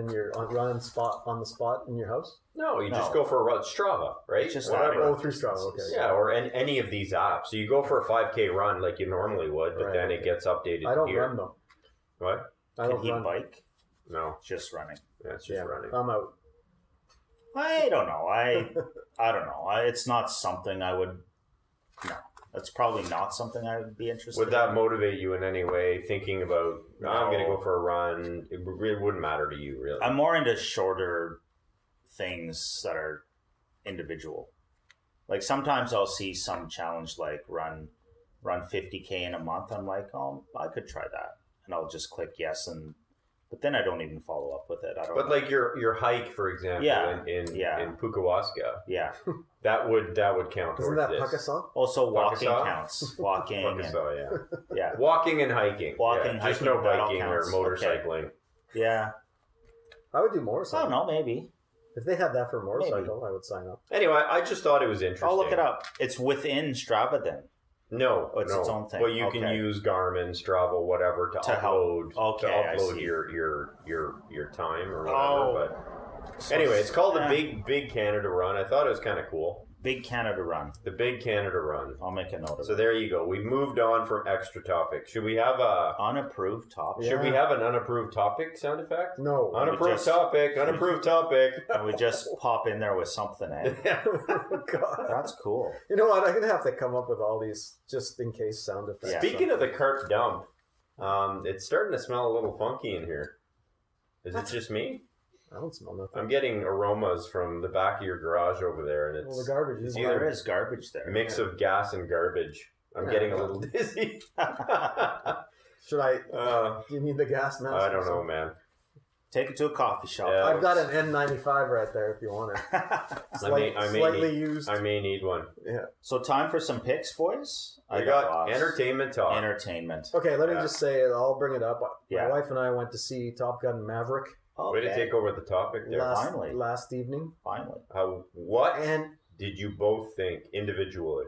on the spot in your house? No, you just No. go for a run. Strava, right? Just Whatever. Oh, through Strava. Okay. Yeah, or any of these apps. So you go for a 5K run like you normally would, but Right, then okay. it gets updated. I don't here. run though. What? I Can don't he run. bike? No, Just running. that's just running. I'm out. I don't know. I don't know. It's not something I would. No, that's probably not something I would be interested. Would that in. motivate you in any way? Thinking about I'm going to No. go for a run. It really wouldn't matter to you, really. I'm more into shorter things that are individual. Like sometimes I'll see some challenge like run 50K in a month. I'm like, oh, I could try that, and I'll just click yes, but then I don't even follow up with it. I don't. But like your hike, for example, Yeah. in Yeah. Pukawaska, yeah. that would count Isn't towards that this. Pakistan? Also, walking Pakistan? counts. Walking. and- Pukawaska, yeah. yeah. Walking and hiking. Walking, yeah. Just hiking, no that all biking or counts. motorcycling. Yeah. I would do I motorcycle. don't know. Maybe. If they had that for a motorcycle, I would sign up. Anyway, I just thought it was interesting. I'll look it up. It's within Strava then. No, Oh, it's no. its own thing. Well, you can Okay. use Garmin, Strava, whatever to To help. upload Okay, I to upload see. your time or whatever. Oh. But anyway, it's called Yeah. the Big Canada Run. I thought it was kind of cool. Big Canada Run. The Big Canada Run. I'll make a note of So it. there you go. We've moved on from extra topics. Should we have a Unapproved topic. Should we Yeah. have an unapproved topic sound effect? No. Unapproved just- topic. Unapproved topic. And we just pop in there with something, eh? God. That's cool. You know what? I'm gonna have to come up with all these just in case sound effects. Yeah. Speaking of the cart dump, it's starting to smell a little funky in here. Is it just me? I don't smell nothing. I'm getting aromas from the back of your garage over there, and Well, it's the garbage is either Well, there is garbage there. a mix of gas and garbage. I'm Yeah. getting a little dizzy. Should I? Uh, Do you need the gas mask? I or don't know, something? man. Take it to a coffee shop. Yeah. I've got an N95 right there if you want it. Slightly used. I may need one. Yeah. So time for some picks, boys. I got lots. entertainment talk. Entertainment. Okay, let me Yeah. just say, I'll bring it up. Yeah. My wife and I went to see Top Gun Maverick Way to take over the topic there. Finally. last evening, Finally. What and did you both think individually?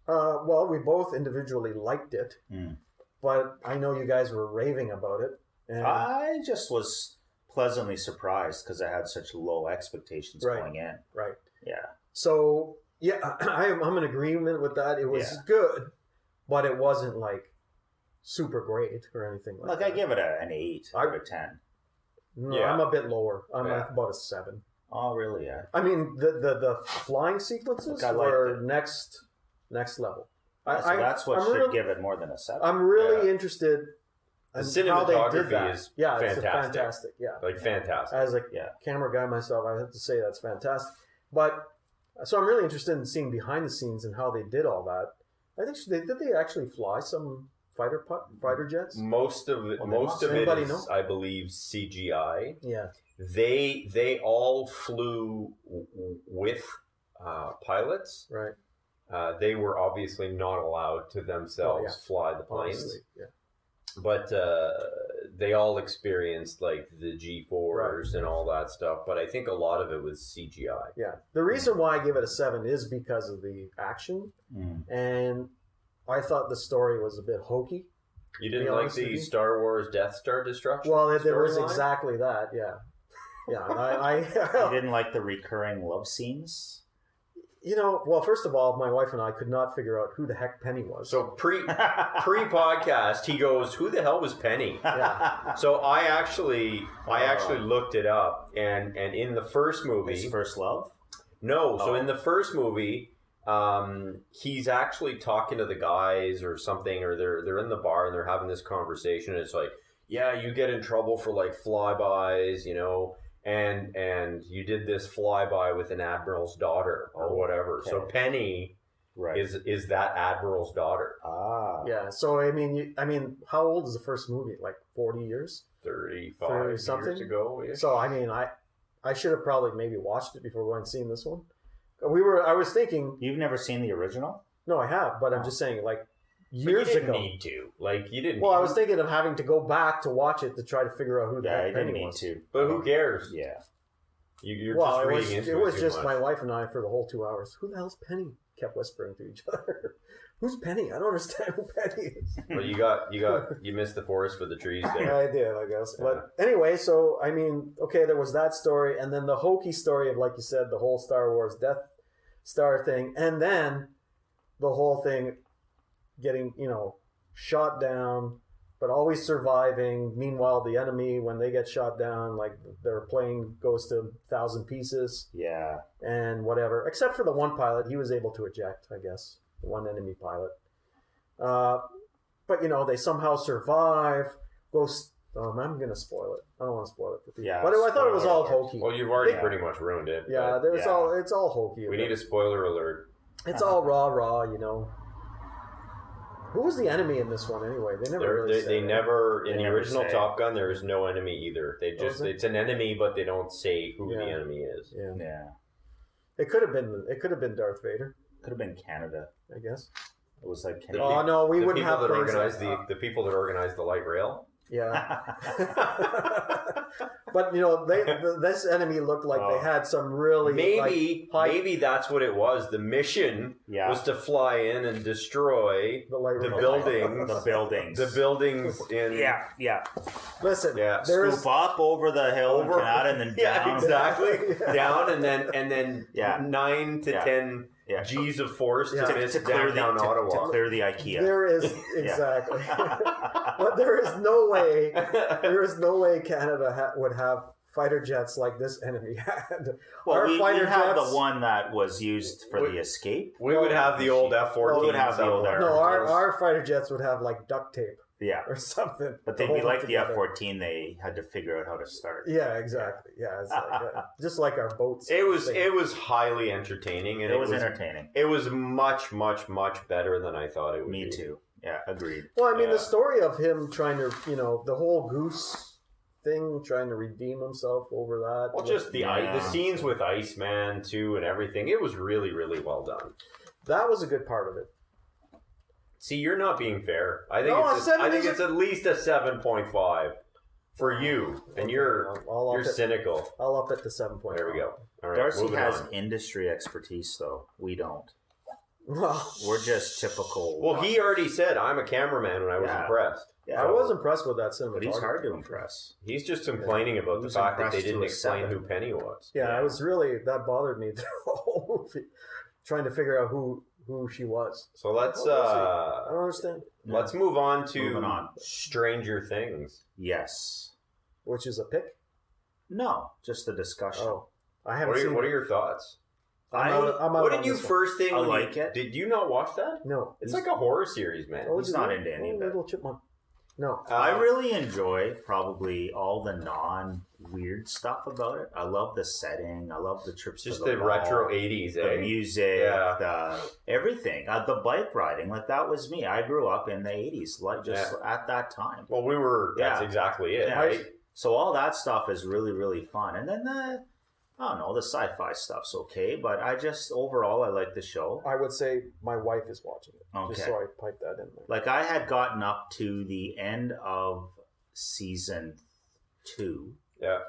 well, we both individually liked it, Mm. but I know you guys were raving about it. And I just was pleasantly surprised because I had such low expectations Right. going in. right. Yeah. So yeah, I'm in agreement with that. It was Yeah. good, but it wasn't like super great or anything like Look, that. I give it an 8 out of 10. No, Yeah. I'm a bit lower. I'm Yeah. at about a 7. Oh, really? Yeah. I mean, the flying sequences Look, I liked were it. next level. So that's what I'm should really, give it more than a 7. I'm really Yeah. interested and how they did cinematography that. is Yeah, it's fantastic. fantastic. Yeah, Like fantastic. as a camera guy myself, I have to say that's fantastic. But so I'm really interested in seeing behind the scenes and how they did all that. I think did they actually fly some fighter jets? Most of it Anybody is, know? I believe, CGI. Yeah. They all flew with pilots. Right. They were obviously not allowed to themselves fly the planes. Obviously, yeah. But they all experienced like the G-force and all that stuff. But I think a lot of it was CGI. Yeah. The reason why I give it a 7 is because of the action, and I thought the story was a bit hokey. You didn't like the Star Wars Death Star destruction? Well, it was storyline? exactly that. Yeah. Yeah. I You didn't like the recurring love scenes? well, first of all, my wife and I could not figure out who the heck Penny was. So pre-podcast, he goes, "Who the hell was Penny?" Yeah. So I actually looked it up, and in the first movie, His first love? no. So in the first movie, he's actually talking to the guys or something, or they're in the bar and they're having this conversation. And it's like, yeah, you get in trouble for like flybys, and you did this flyby with an admiral's daughter or whatever. okay. So Penny is that admiral's daughter. Ah. Yeah. So I mean, how old is the first movie? Like 40 years? 35 30 something years ago. So I mean, I should have probably maybe watched it before going and seeing this one. I was thinking. You've never seen the original? No, I have, but I'm just saying, like years you didn't ago. need to. Like you didn't. Well, I was thinking of having to go back to watch it to try to figure out who the Yeah, I heck didn't Penny need was. to. But who cares? Yeah. You're Well, just it reading was, into it it was too just much. my wife and I for the whole 2 hours. Who the hell's Penny? Kept whispering to each other. Who's Penny? I don't understand who Penny is. But you missed the forest for the trees there. I did, I guess. But anyway, so I mean, okay, there was that story, and then the hokey story of, like you said, the whole Star Wars Death Star thing, and then the whole thing getting, shot down, but always surviving. Meanwhile, the enemy, when they get shot down, like their plane goes to 1,000 pieces. Yeah. And whatever, except for the one pilot, he was able to eject, I guess, the one enemy pilot. But they somehow survive. I'm gonna spoil it. I don't want to spoil it for people. Yeah, But I thought it was all hokey. Well, you've already pretty much ruined it. Yeah, but it's all hokey. we need a spoiler alert. It's all rah. Who was the enemy in this one anyway? They never really said They it. never in the never original say. Top Gun. There is no enemy either. They just is it? it's an enemy, but they don't say who Yeah. the enemy is. Yeah. Yeah. It could have been Darth Vader, Could have been Canada. I guess. It was like The Canada. Oh no, we the wouldn't people have that planes organize like the people that organize the light rail. Yeah. But this enemy looked like they had some really Maybe that's what it was. The mission Yeah. was to fly in and destroy the light the rail. buildings. The buildings. The buildings in Yeah. Listen, Yeah. there is Scoop up over the hill in Canada and then down. Yeah, exactly. Down and then Yeah. 9 to 10 Yeah. G's of force Yeah. to miss downtown to Ottawa. clear the IKEA. there is exactly, but there is no way Canada would have fighter jets like this enemy had. Well, Our we fighter have jets, the one that was used for We- the escape. We would have the old F-14. We would have the old No, F-14. our fighter jets would have like duct tape Yeah. or something. But to they'd be hold it like the together. F-14. They had to figure out how to start. Yeah, exactly. Yeah, it's like, just like our boats. It was highly entertaining, and It was entertaining. It was much, much, much better than I thought it would Me be. too. Yeah, agreed. Well, I mean, Yeah. the story of him trying to, the whole goose thing, trying to redeem himself over that. Well, just the Yeah. the scenes with Iceman too, and everything. It was really, really well done. That was a good part of it. See, you're not being fair. I think No, a it's 7 is it's at least a 7.5 for you, and you're I'll up it. cynical. I'll up it to 7.5. There we go. All right, Darcy moving has on. industry expertise, though. We don't. Well, We're just typical. Well, he already said I'm a cameraman when I was Yeah. impressed. Yeah, I was impressed with that cinematography. But he's hard to impress. He's just complaining about He the was fact that they impressed to didn't a explain 7. who Penny was. Yeah, Yeah. I was really, that bothered me the whole movie, trying to figure out who she was. So let's I don't understand. let's move on to Moving on. Stranger Things. Yes. Which is a pick? No, just the discussion. Oh, I haven't seen What are it. your thoughts? I'm out What on did you this one. first think? I when like you, it. Did you not watch that? No. It's like a horror series, man. Oh, He's is it not really? into any of it. Little chipmunk. No. I really enjoy probably all the non-weird stuff about it. I love the setting. I love the trips Just to the the mall, retro 80s, the eh? music, Yeah. the everything. The bike riding, like that was me. I grew up in the 80s, like just at that time. Well, that's Yeah. exactly it, Yeah. right? So all that stuff is really, really fun. And then I don't know, the sci-fi stuff's okay, but overall I like the show. I would say my wife is watching it. Okay. Just so I pipe that in there. Like I had gotten up to the end of season 2 Yeah.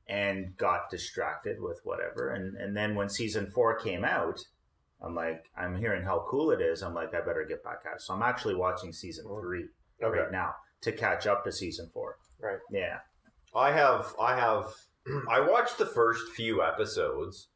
and got distracted with whatever. And then when season 4 came out, I'm hearing how cool it is. I'm like, I better get back at it. So I'm actually watching season 3 right now to catch up to season 4. Right. Yeah. I watched the first few episodes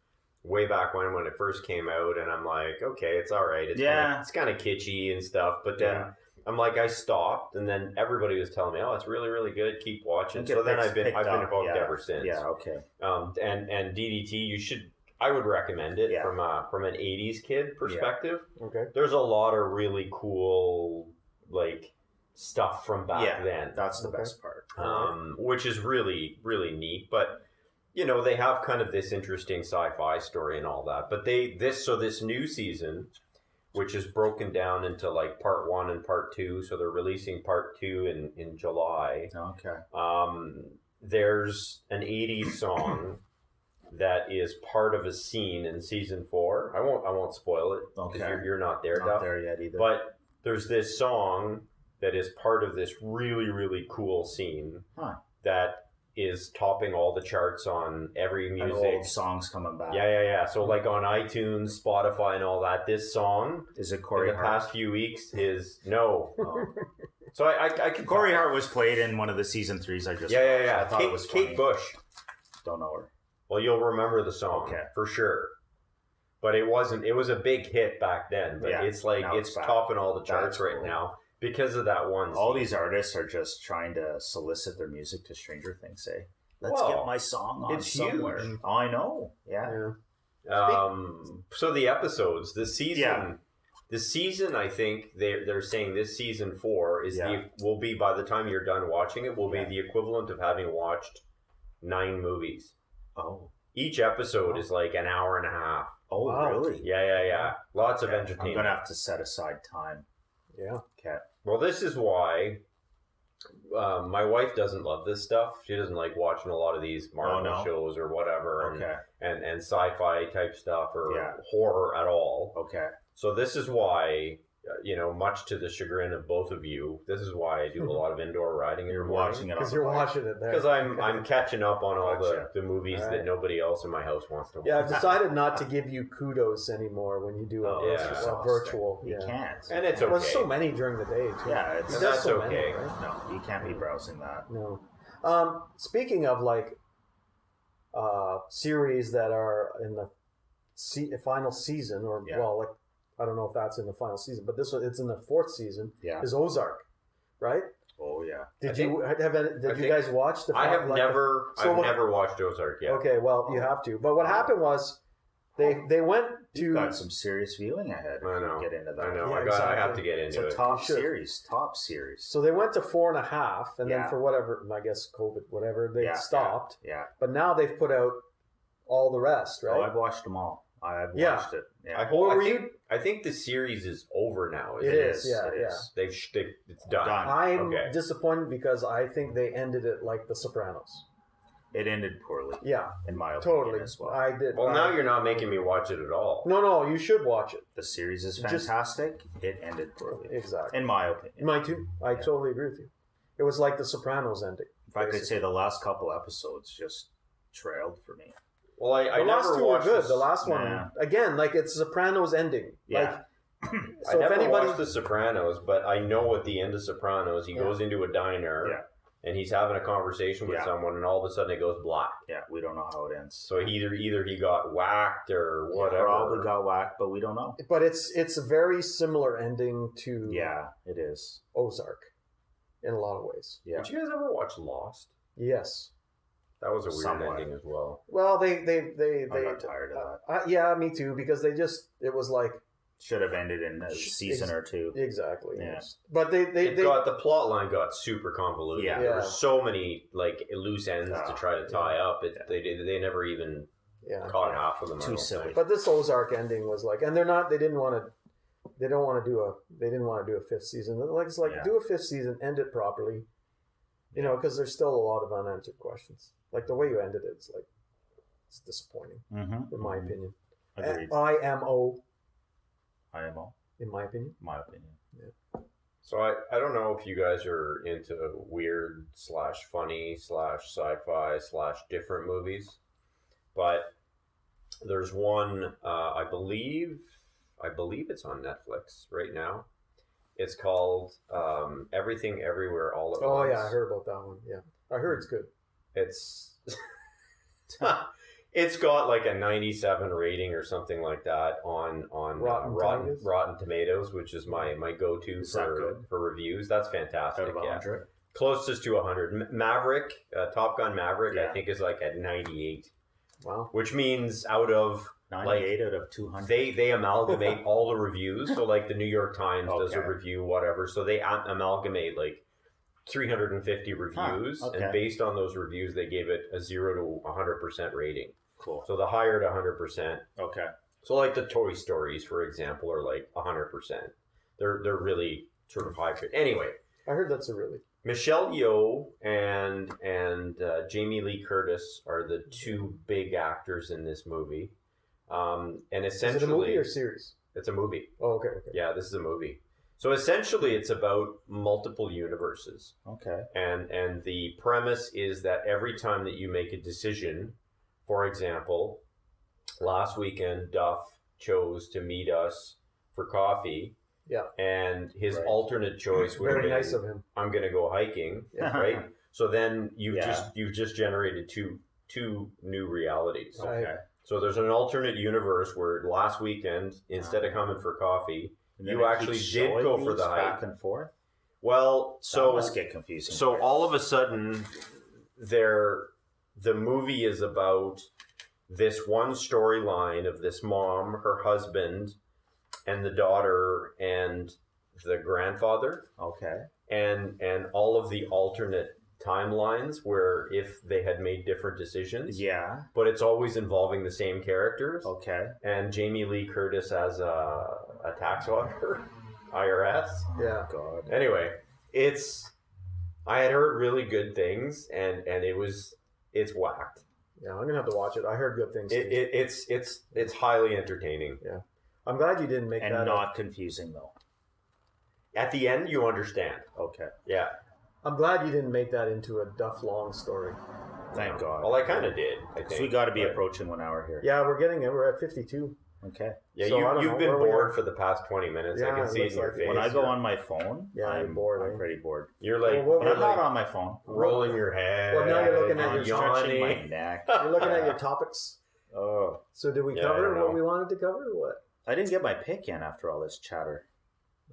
way back when it first came out, and I'm like, okay, it's all right. It's kind of kitschy and stuff, but then I'm like, I stopped, and then everybody was telling me, oh, it's really, really good. Keep watching. So then I've been hooked ever since. Yeah. Okay. And DDT, I would recommend it from an 80s kid perspective. Yeah. Okay. There's a lot of really cool stuff from back then. That's the best part. Which is really, really neat. But, they have kind of this interesting sci-fi story and all that. But this new season, which is broken down into part 1 and part 2. So they're releasing part 2 in July. Okay. There's an 80s song that is part of a scene in season 4. I won't spoil it because you're not there, Not there yet either. But there's this song that is part of this really, really cool scene that is topping all the charts on every music. And old songs coming back. Yeah. So on iTunes, Spotify, and all that, this song is it Corey in the Hart? past few weeks is no. So I could Corey Hart was played in one of the season 3s I just watched. Yeah. I thought it was funny. Kate Bush. Don't know her. Well, you'll remember the song for sure. But it wasn't. It was a big hit back then. But it's topping all the charts right now. Because of that one scene. All these artists are just trying to solicit their music to Stranger Things, eh? Let's get my song on somewhere. Huge. Oh, I know. Yeah. So the episodes, the season, I think they're saying this season 4 will be, by the time you're done watching it, will be the equivalent of having watched 9 movies. Oh. Each episode is like an hour and a half. Oh, really? Yeah. Lots of entertainment. I'm going to have to set aside time. Yeah. Okay. Well, this is why my wife doesn't love this stuff. She doesn't like watching a lot of these Marvel shows or whatever, and sci-fi type stuff or horror at all. Okay. So this is why, much to the chagrin of both of you, this is why I do a lot of indoor riding. You're watching it because you're watching it there. Because I'm catching up on all the movies that nobody else in my house wants to watch. Yeah, I've decided not to give you kudos anymore when you do a virtual. You can't. And it's okay. Well, there's so many during the day, too. Yeah, that's so okay. Many, right? No, you can't be browsing that. No. Speaking of series that are in the final season, I don't know if that's in the final season, but it's in the 4th season. Yeah. Is Ozark, right? Oh yeah. Did you guys watch the? I've never watched Ozark yet. Okay, well you have to. But what happened was they went to. You've got some serious viewing ahead. I know. Get into that. I know. Yeah, I have to get into it. It's a top series. So they went to 4.5, and then for whatever, I guess COVID, whatever, they stopped. Yeah. But now they've put out all the rest, right? Oh, I've watched them all. I've watched it. Yeah. I think the series is over now. It is. It's done. I'm disappointed because I think they ended it like The Sopranos. It ended poorly. Yeah, in my opinion totally. as well. I did. Well, now you're not making me watch it at all. No, you should watch it. The series is fantastic. It ended poorly. Exactly. In my opinion. Mine too. I totally agree with you. It was like The Sopranos ending. If I could say the last couple episodes just trailed for me. Well, I the last never two were watched good. The last one, again, it's Sopranos ending. Yeah. So I never watched The Sopranos, but I know at the end of Sopranos, he goes into a diner and he's having a conversation with someone, and all of a sudden it goes black. Yeah, we don't know how it ends. So either he got whacked or whatever. Probably got whacked, but we don't know. But it's a very similar ending to it is Ozark in a lot of ways. Yeah. Did you guys ever watch Lost? Yes. That was a weird ending as well. Well, they I got tired of that. Yeah, me too, because it was like Should have ended in a season or two. Exactly. Yeah. But they the plot line got super convoluted. Yeah. There were so many like loose ends to try to tie up. They never even caught half of them. Too silly. But this Ozark ending was like, and they didn't want to do a fifth season. Like it's like do a fifth season, end it properly. You know, because there's still a lot of unanswered questions. Like the way you ended it, it's disappointing, in my opinion. Agreed. IMO. IMO. In my opinion. My opinion. Yeah. So I don't know if you guys are into weird / funny / sci-fi / different movies, but there's one I believe it's on Netflix right now. It's called Everything Everywhere All at Once. Oh yeah, I heard about that one. Yeah, I heard it's good. It's got like a 97 rating or something like that on Rotten Tomatoes, which is my go-to for reviews. That's fantastic. Yeah. Closest to 100. Maverick, Top Gun Maverick, I think is like at 98. Wow. Which means out of 98 out of 200. They amalgamate all the reviews. So like the New York Times does a review, whatever. So they amalgamate like 350 reviews, and based on those reviews, they gave it a 0 to 100% rating. Cool. So the higher to 100%. Okay. So like the Toy Stories, for example, are like 100%. They're really sort of high. Anyway, I heard that's a really Michelle Yeoh and Jamie Lee Curtis are the two big actors in this movie. And essentially, is it a movie or series? It's a movie. Oh, okay. Yeah, this is a movie. So essentially, it's about multiple universes. Okay. And the premise is that every time that you make a decision, for example, last weekend Duff chose to meet us for coffee. Yeah. And his alternate choice would have been, nice of him. I'm going to go hiking, right? So then you've just generated two new realities. Okay. So there's an alternate universe where last weekend, instead of coming for coffee, you actually did go for the hike. Back and forth? Well, so that must get confusing. So all of a sudden, the movie is about this one storyline of this mom, her husband, and the daughter, and the grandfather. Okay. And all of the alternate timelines where if they had made different decisions. Yeah. But it's always involving the same characters. Okay. And Jamie Lee Curtis as a tax auditor, IRS. Yeah. God. Anyway, I had heard really good things, and it's whacked. Yeah, I'm gonna have to watch it. I heard good things. It's highly entertaining. Yeah, I'm glad you didn't make and that not confusing though. At the end, you understand. Okay. Yeah. I'm glad you didn't make that into a Duff Long story. Thank God. Well, I kind of did. I think. So we got to be approaching 1 hour here. Yeah, we're getting it. We're at 52. Okay. Yeah, so you've been bored for the past 20 minutes. Yeah, I can see it in your like face. When I go on my phone, I'm bored. I'm pretty bored. You're like, Well, But I'm not on my phone. rolling your head. Well, now you're looking at I'm your stretching my yawning. neck. You're looking at your topics. Oh. So did we Yeah, I cover don't what know. we wanted to cover or what? I didn't get my pick in after all this chatter.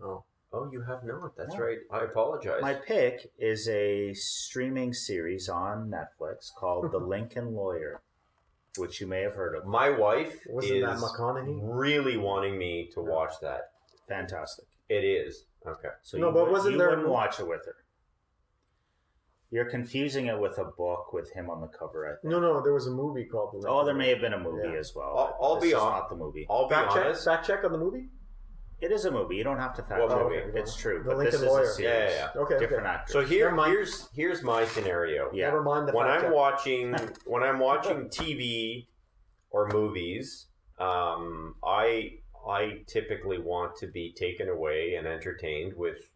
Oh. Oh, you have not. That's No. right. I apologize. My pick is a streaming series on Netflix called The Lincoln Lawyer, which you may have heard of. My wife Wasn't is that McConaughey? really wanting me to watch that. Fantastic. It is. Okay. So No, you, but wasn't you there- wouldn't watch it with her. You're confusing it with a book with him on the cover, I think. No, there was a movie called The Lincoln Oh, there may have been a movie Yeah. as well. I'll This be is hon- not the movie. I'll be honest. Fact check on the movie? It is a movie. You don't have to fact What check movie? it. It's true. The but this Lincoln is Lawyer. a series. Yeah. Okay, Different okay. actors. So Never mind. here's my scenario. Yeah. Never mind the When fact I'm check. watching TV or movies, I typically want to be taken away and entertained with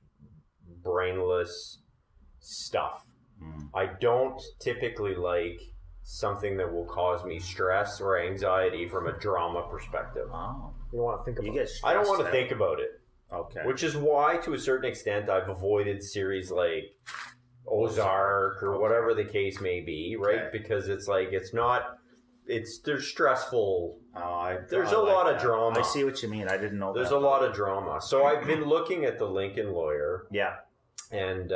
brainless stuff. I don't typically like something that will cause me stress or anxiety from a drama perspective. Oh. You want to think You about get it. I don't want to stressed think about it. out. Okay. Which is why, to a certain extent, I've avoided series like Ozark or whatever the case may be, right? Okay. Because it's like, there's stressful, there's a like lot of that. drama. I see what you mean. I didn't know There's that. a lot of drama. So I've been looking at The Lincoln Lawyer, Yeah. and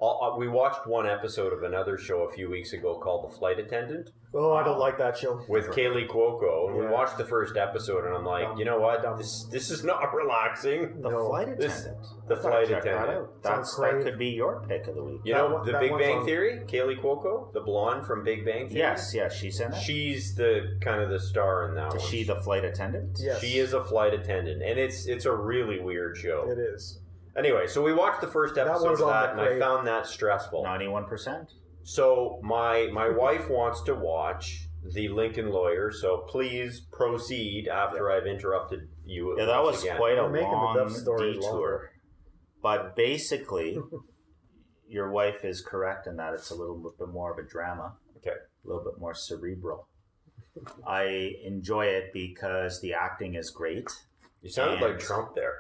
We watched one episode of another show a few weeks ago called The Flight Attendant Oh, I don't like that show. with Kaylee Cuoco. And we Yeah. watched the first episode, and I'm like, you know what? This is not relaxing. The No. flight This- attendant. the flight Check that attendant. out. That Crave. could be your pick of the week. You That know one- the that Big one's Bang on- Theory, Kaylee Cuoco, the blonde from Big Bang Theory. Yes, she's in it. She's the kind of the star in that Is one. she the flight attendant? Yes. She is a flight attendant, and it's a really weird show. It is. Anyway, so we watched the first episode one's of on that, the and I Crave. found that stressful. 91%. So my wife wants to watch The Lincoln Lawyer, so please proceed after I've interrupted you. Yeah, that once was again. quite a We're making the long Duff story detour. longer. But basically, your wife is correct in that it's a little bit more of a drama. Okay. A little bit more cerebral. I enjoy it because the acting is great. You sounded And- like Trump there.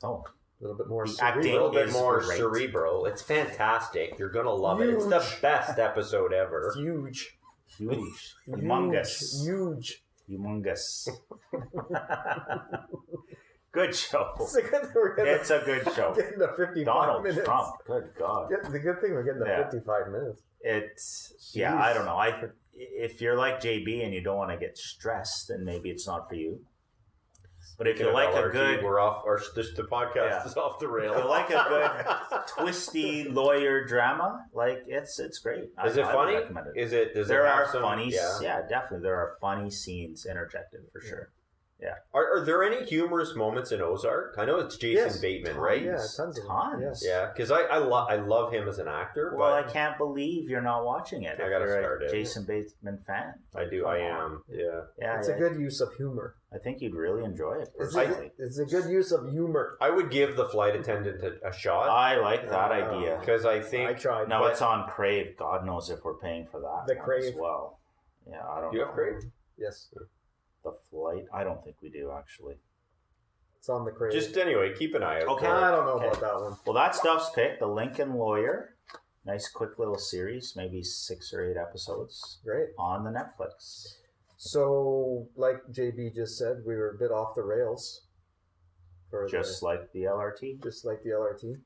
Oh, A little bit more The A acting cerebral. little bit is more great. cerebral. It's fantastic. You're gonna love it. It's the Huge. best episode ever. It's huge. huge. Humongous. Huge. Humongous. Good show. It's a good thing we're getting, It's a good show. getting to 55 Donald minutes. Trump. Good God. Yeah, the good thing we're getting to Yeah. 55 minutes. It's Jeez. I don't know. If you're like JB and you don't want to get stressed, then maybe it's not for you. But if you Speaking like of a LRT, good, we're off. The podcast Yeah. is off the if rails. you like a good twisty lawyer drama, like it's great. Is it I would funny? recommend it. Is it? Does There it have are some, funny, Yeah. yeah, definitely. There are funny scenes interjected for sure. Are there any humorous moments in Ozark? I know it's Jason Yes. Bateman, Tons. right? Yeah, tons of them. Tons. Yes. Yeah, because I love him as an actor. Well, but I can't believe you're not watching it. I if gotta you're start a it. Jason Bateman fan. I do. Come I on. am. Yeah. Yeah, It's yeah. a good use of humor. I think you'd really enjoy it. It's Personally. a good use of humor. I would give the flight attendant a shot I like that Uh, idea. because I I think. tried. Now but- it's on Crave. God knows if we're paying for that. The one Crave. as well. Yeah, I don't Do you know. have Crave? Yes. The flight. I don't think we do actually. It's on the crate. Just anyway, keep an eye out. Okay. for it. I don't know Okay. about that one. Well, that's Duff's pick. The Lincoln Lawyer. Nice, quick little series. Maybe 6 or 8 episodes Great. on the Netflix. So, like JB just said, we were a bit off the rails. For Just like the LRT. just like the LRT.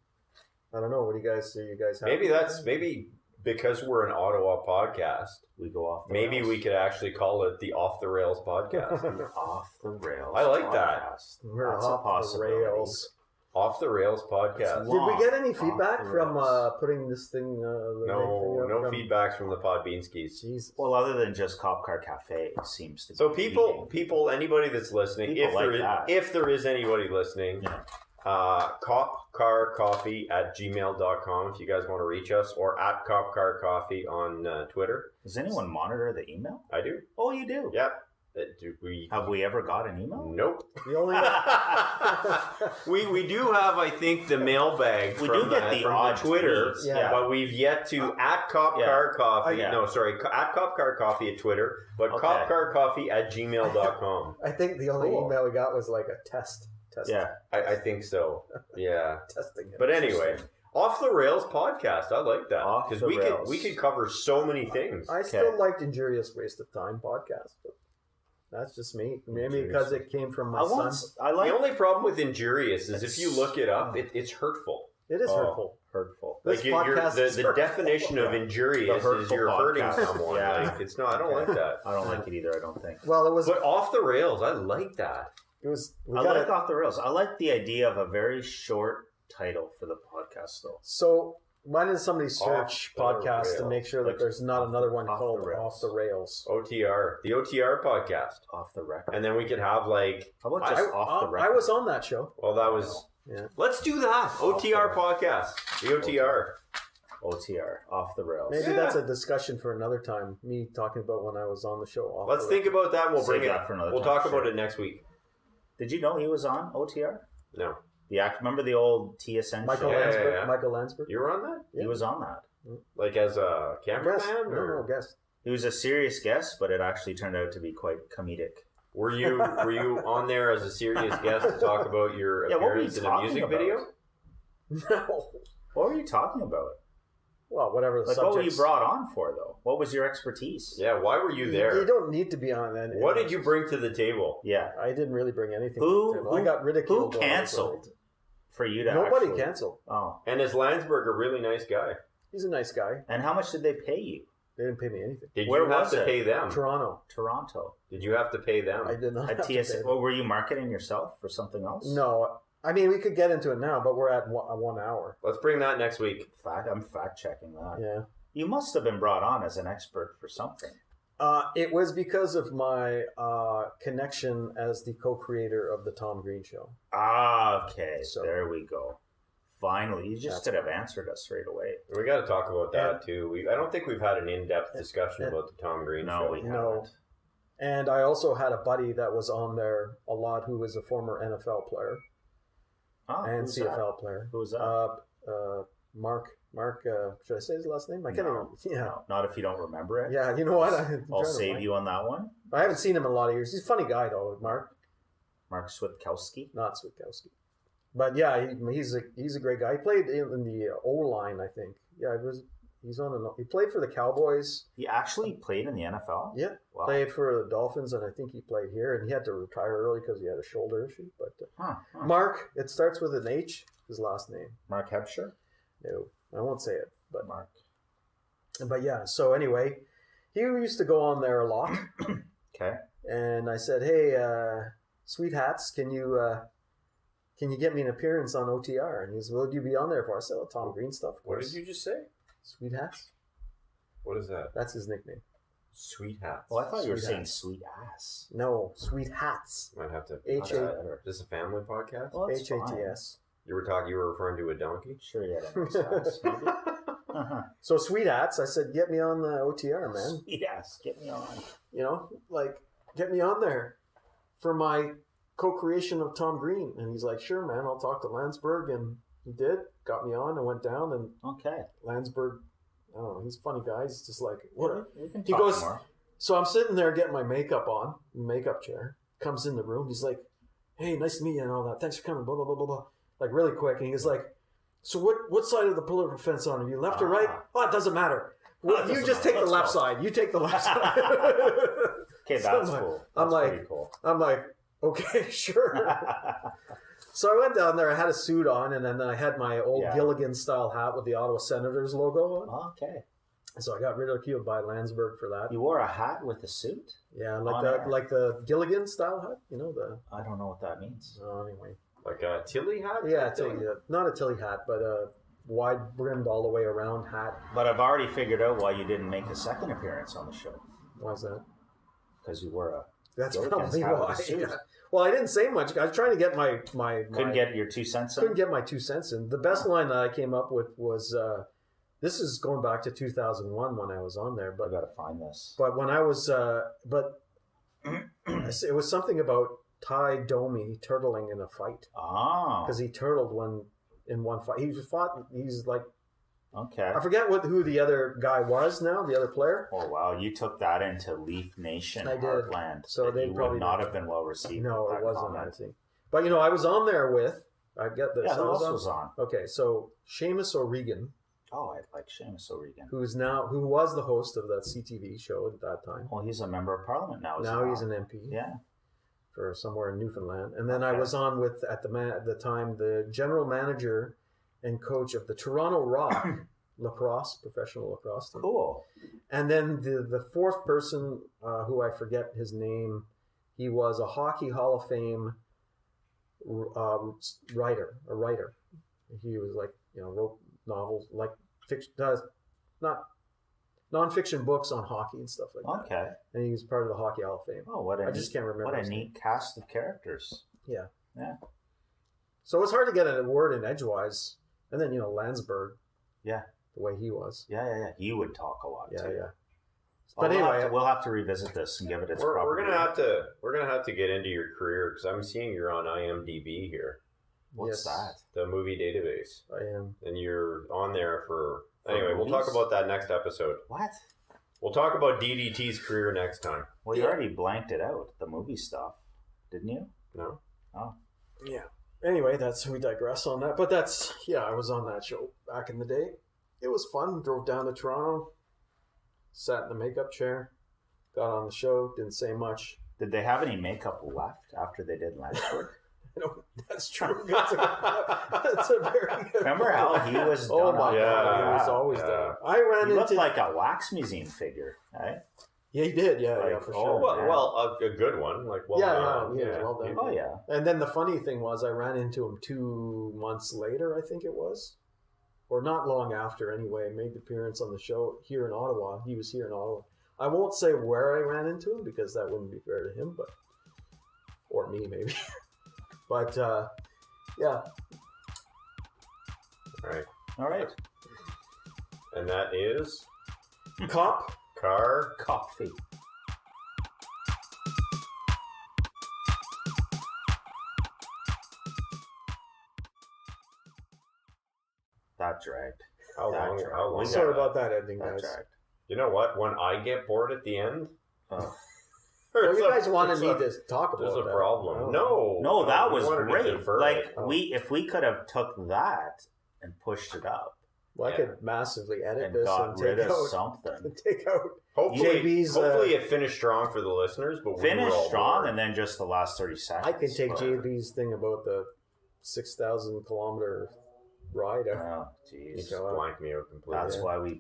I don't know. What do you guys have? Maybe because we're an Ottawa podcast, We go off the maybe rails. we could actually call it the Off the Rails podcast. Off the rails. I like that. podcast. We're That's a off the possibility. rails. Off the Rails podcast. Long. Did we get any Off feedback the from rails. putting this thing? The No, thing no from, feedbacks from the Podbeanskis. Jesus. Well, other than just Cop Car Cafe, it seems to be. So leading. people, anybody that's listening, People like that. if there is anybody listening, Yeah. copcarcoffee@gmail.com if you guys want to reach us, or at copcarcoffee on Twitter. Does anyone monitor the email? I do. Oh, you do? Yeah. Do we? Have we ever got an email? Nope. The only we do have, I think, the mailbag We from, do get the from odd Twitter, tweets, yeah. but we've yet to at Cop Car Coffee. Yeah. No, sorry, at Cop Car Coffee at Twitter, but Okay. copcarcoffee@gmail.com. I think the only Cool. email we got was like a test. Yeah. I think so. Yeah. Testing it. But anyway, Off the Rails podcast. I like that Off because the we Rails. could cover so many things. I still liked Injurious Waste of Time podcast. But that's just me. Maybe Injurious because it came from my son. I like The only problem with injurious is if you It's- look it up, it's hurtful. It is hurtful. hurtful. This Like you're, podcast is the hurtful. definition of injurious The is hurtful you're hurting podcast. someone. Yeah. Like it's not. I don't like that. I don't like it either. I don't think. Well, it was. But Off the Rails, I like that. It was. We I got like it. Off the Rails. I like the idea of a very short title for the podcast, though. So why did somebody search Off the podcast to Rails. make sure that Like, there's not another one Off the called Rails. Off the Rails? OTR, the OTR podcast, Off the record. and then we could have like. How about just off the record? I was on that show. Well, that was. Yeah. Let's do that. OTR podcast. The OTR. OTR. Off the rails. Maybe Yeah. that's a discussion for another time. Me talking about when I was on the show. Off Let's the think about that. And we'll Save bring that it. for another We'll time, talk about sure. it next week. Did you know he was on OTR? No, The act. Remember the old TSN Michael show? Yeah, Landsberg. yeah. Michael Landsberg. you were on that. He was on that. Like as a cameraman, Guest. No, or guest. He was a serious guest, but it actually turned out to be quite comedic. were you on there as a serious guest to talk about your Yeah, what were you appearance in a talking music about? video? No. What were you talking about? Well, whatever the Like, what were you subjects. brought on for, though? What was your expertise? Yeah, why were you You there? don't need to be on that. What did you bring to the table? Yeah. I didn't really bring anything. Who- to the table. I who- got ridiculed. Who canceled for you to Nobody actually... canceled. Oh. And is Landsberg a really nice guy? He's a nice guy. And how much did they pay you? They didn't pay me anything. Did Where you have was to it? pay them? Toronto. Did you have to pay them? I did not At have to pay TSA. them. Well, were you marketing yourself for something else? No. I mean, we could get into it now, but we're at 1 hour. Let's bring that next week. I'm fact checking that. Yeah. You must have been brought on as an expert for something. It was because of my connection as the co-creator of the Tom Green Show. Ah, okay. So- There we go. Finally, you just could have answered us straight away. We got to talk about that too. I don't think we've had an in-depth discussion and- about the Tom Green No, show. we haven't. No. And I also had a buddy that was on there a lot who was a former NFL player Oh, and who's CFL player. Who was that? Mark, should I say his last name? I can't remember. Yeah. No, not if you don't remember it. Yeah, you know what? I'll save you on that one. I haven't seen him in a lot of years. He's a funny guy, though, Mark. Mark Switkowski. Not Switkowski. But yeah, he's a great guy. He played in the O-line, I think. Yeah, he played for the Cowboys. He actually played in the NFL? Yeah, Wow. played for the Dolphins, and I think he played here. And he had to retire early because he had a shoulder issue. But Huh. Mark, it starts with an H. His last name. Mark Hebscher? No, I won't say it. Mark. But yeah. So anyway, he used to go on there a lot. Okay. And I said, "Hey, Sweet Hats, can you get me an appearance on OTR?" And he said, "What would you be on there for?" I said, "Oh, Tom Green stuff." Of What course. did you just say? Sweet Hats? What is that? That's his nickname. Sweet hats. Well, I thought you were Sweet saying hats. sweet ass. No, Sweet Hats. Might have to. H That's A better. Is this a family podcast? Well, that's H-A-T-S. You were referring to a donkey. Sure, yeah. That makes sense. Maybe. Uh-huh. So Sweet Hats, I said, "Get me on the OTR, man. Sweet ass. Get me on. You know, like get me on there for my co-creation of Tom Green." And he's like, "Sure, man. I'll talk to Landsberg." And he did. Got me on. I went down, and Okay. Landsberg, I don't know. He's a funny guy. He's just like, what? We can He talk goes- more. So I'm sitting there getting my makeup on, makeup chair. Comes in the room. He's like, "Hey, nice to meet you and all that. Thanks for coming." Blah blah blah blah blah. Like really quick, and he's like, "So what side of the political fence on? Are you left or right?" "Oh, it doesn't matter. Well, it you doesn't just matter. take the Let's left go." side. You take the left side. Okay, So that's I'm like- cool. I'm That's like- pretty cool. I'm like, okay, sure. So I went down there. I had a suit on, and then I had my old Yeah. Gilligan style hat with the Ottawa Senators logo on. Okay. So I got ridiculed by Landsberg for that. You wore a hat with a suit? Yeah, On air. like the Gilligan style hat. You know the. I don't know what that means. Anyway. Like a Tilly hat? Yeah, type thing? not a Tilly hat, but a wide brimmed all the way around hat. But I've already figured out why you didn't make a second appearance on the show. Why is that? Because you wore a... That's Gilligan's probably hat with why. a suit. Yeah. Well, I didn't say much. I was trying to get my Couldn't get your 2 cents in? couldn't get my 2 cents in. The best line that I came up with was this is going back to 2001 when I was on there, I but gotta find this. when I was it was something about Ty Domi turtling in a fight Oh, because he turtled in one fight. He's like okay. I forget who the other guy was now, the other player. Oh, wow. You took that into Leaf Nation I did. heartland. So that they you probably would not didn't- have been well received. No, with it that wasn't. I comment. think. But I was on there with. I get this. Yeah, I who else on- was on? Okay, so Seamus O'Regan, Oh, I like Seamus O'Regan. who was the host of that CTV show at that time. Well, he's a member of Parliament now. Now he's an MP Yeah. for somewhere in Newfoundland. And then I Okay. was on with at the time the general manager and coach of the Toronto Rock professional lacrosse team. Cool. And then the fourth person, who I forget his name, he was a Hockey Hall of Fame writer. He was like, wrote novels, like fiction, not nonfiction books on hockey and stuff like that. Okay. And he was part of the Hockey Hall of Fame. Oh, what a I just can't remember What a his name. neat cast of characters. Yeah. Yeah. So it's hard to get a word in edgewise. And then, Landsberg, Yeah. the way he was. Yeah. He would talk a lot Yeah, too. yeah. But But anyway, we'll have to revisit this and give it its We're proper gonna due. have to get into your career because I'm seeing you're on IMDb here, What's Yes. that? the movie database, I am. and you're on there for. Anyway, we'll movies? talk about that next episode. What? We'll talk about DDT's career next time. Well, you already blanked it out, the movie stuff, didn't you? No, Oh. Yeah. Anyway, we digress on that. But I was on that show back in the day. It was fun. Drove down to Toronto, sat in the makeup chair, got on the show, didn't say much. Did they have any makeup left after they did Landsberg? That's true. That's a very good Remember how he was done? Oh my Yeah, God, he was always done. I ran He looked into... like a wax museum figure, right? Yeah, he did. Yeah, Like, for oh, sure. Well, a good one. Like, well done. Yeah, well done. Oh yeah. And then the funny thing was, I ran into him 2 months later, I think it was, or not long after. Anyway, made the appearance on the show here in Ottawa. He was here in Ottawa. I won't say where I ran into him because that wouldn't be fair to him, or me maybe. But yeah. All right. And that is Cop. Car. Coffee. That dragged. How long? We Sorry got about that ending, That guys. dragged. You know what? When I get bored at the end, Oh. Well, you guys wanted there's me to talk about There's a that. problem. Oh. No, That we was wanted to great. defer Like it. if we could have took that and pushed it up Well, I could massively edit and this got and rid take of out, something. Hopefully, JB's, it finished strong for the listeners, but we Finish were all strong bored. and then just the last 30 seconds. I can take but- JB's thing about the 6,000 kilometer ride out. Oh, You jeez. just blanked me out completely. That's why we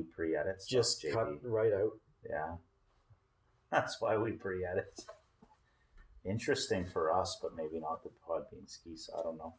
pre-edit stuff, Just JB. cut right out. Yeah. That's why we pre-edit. Interesting for us, but maybe not the Podbean skis. I don't know.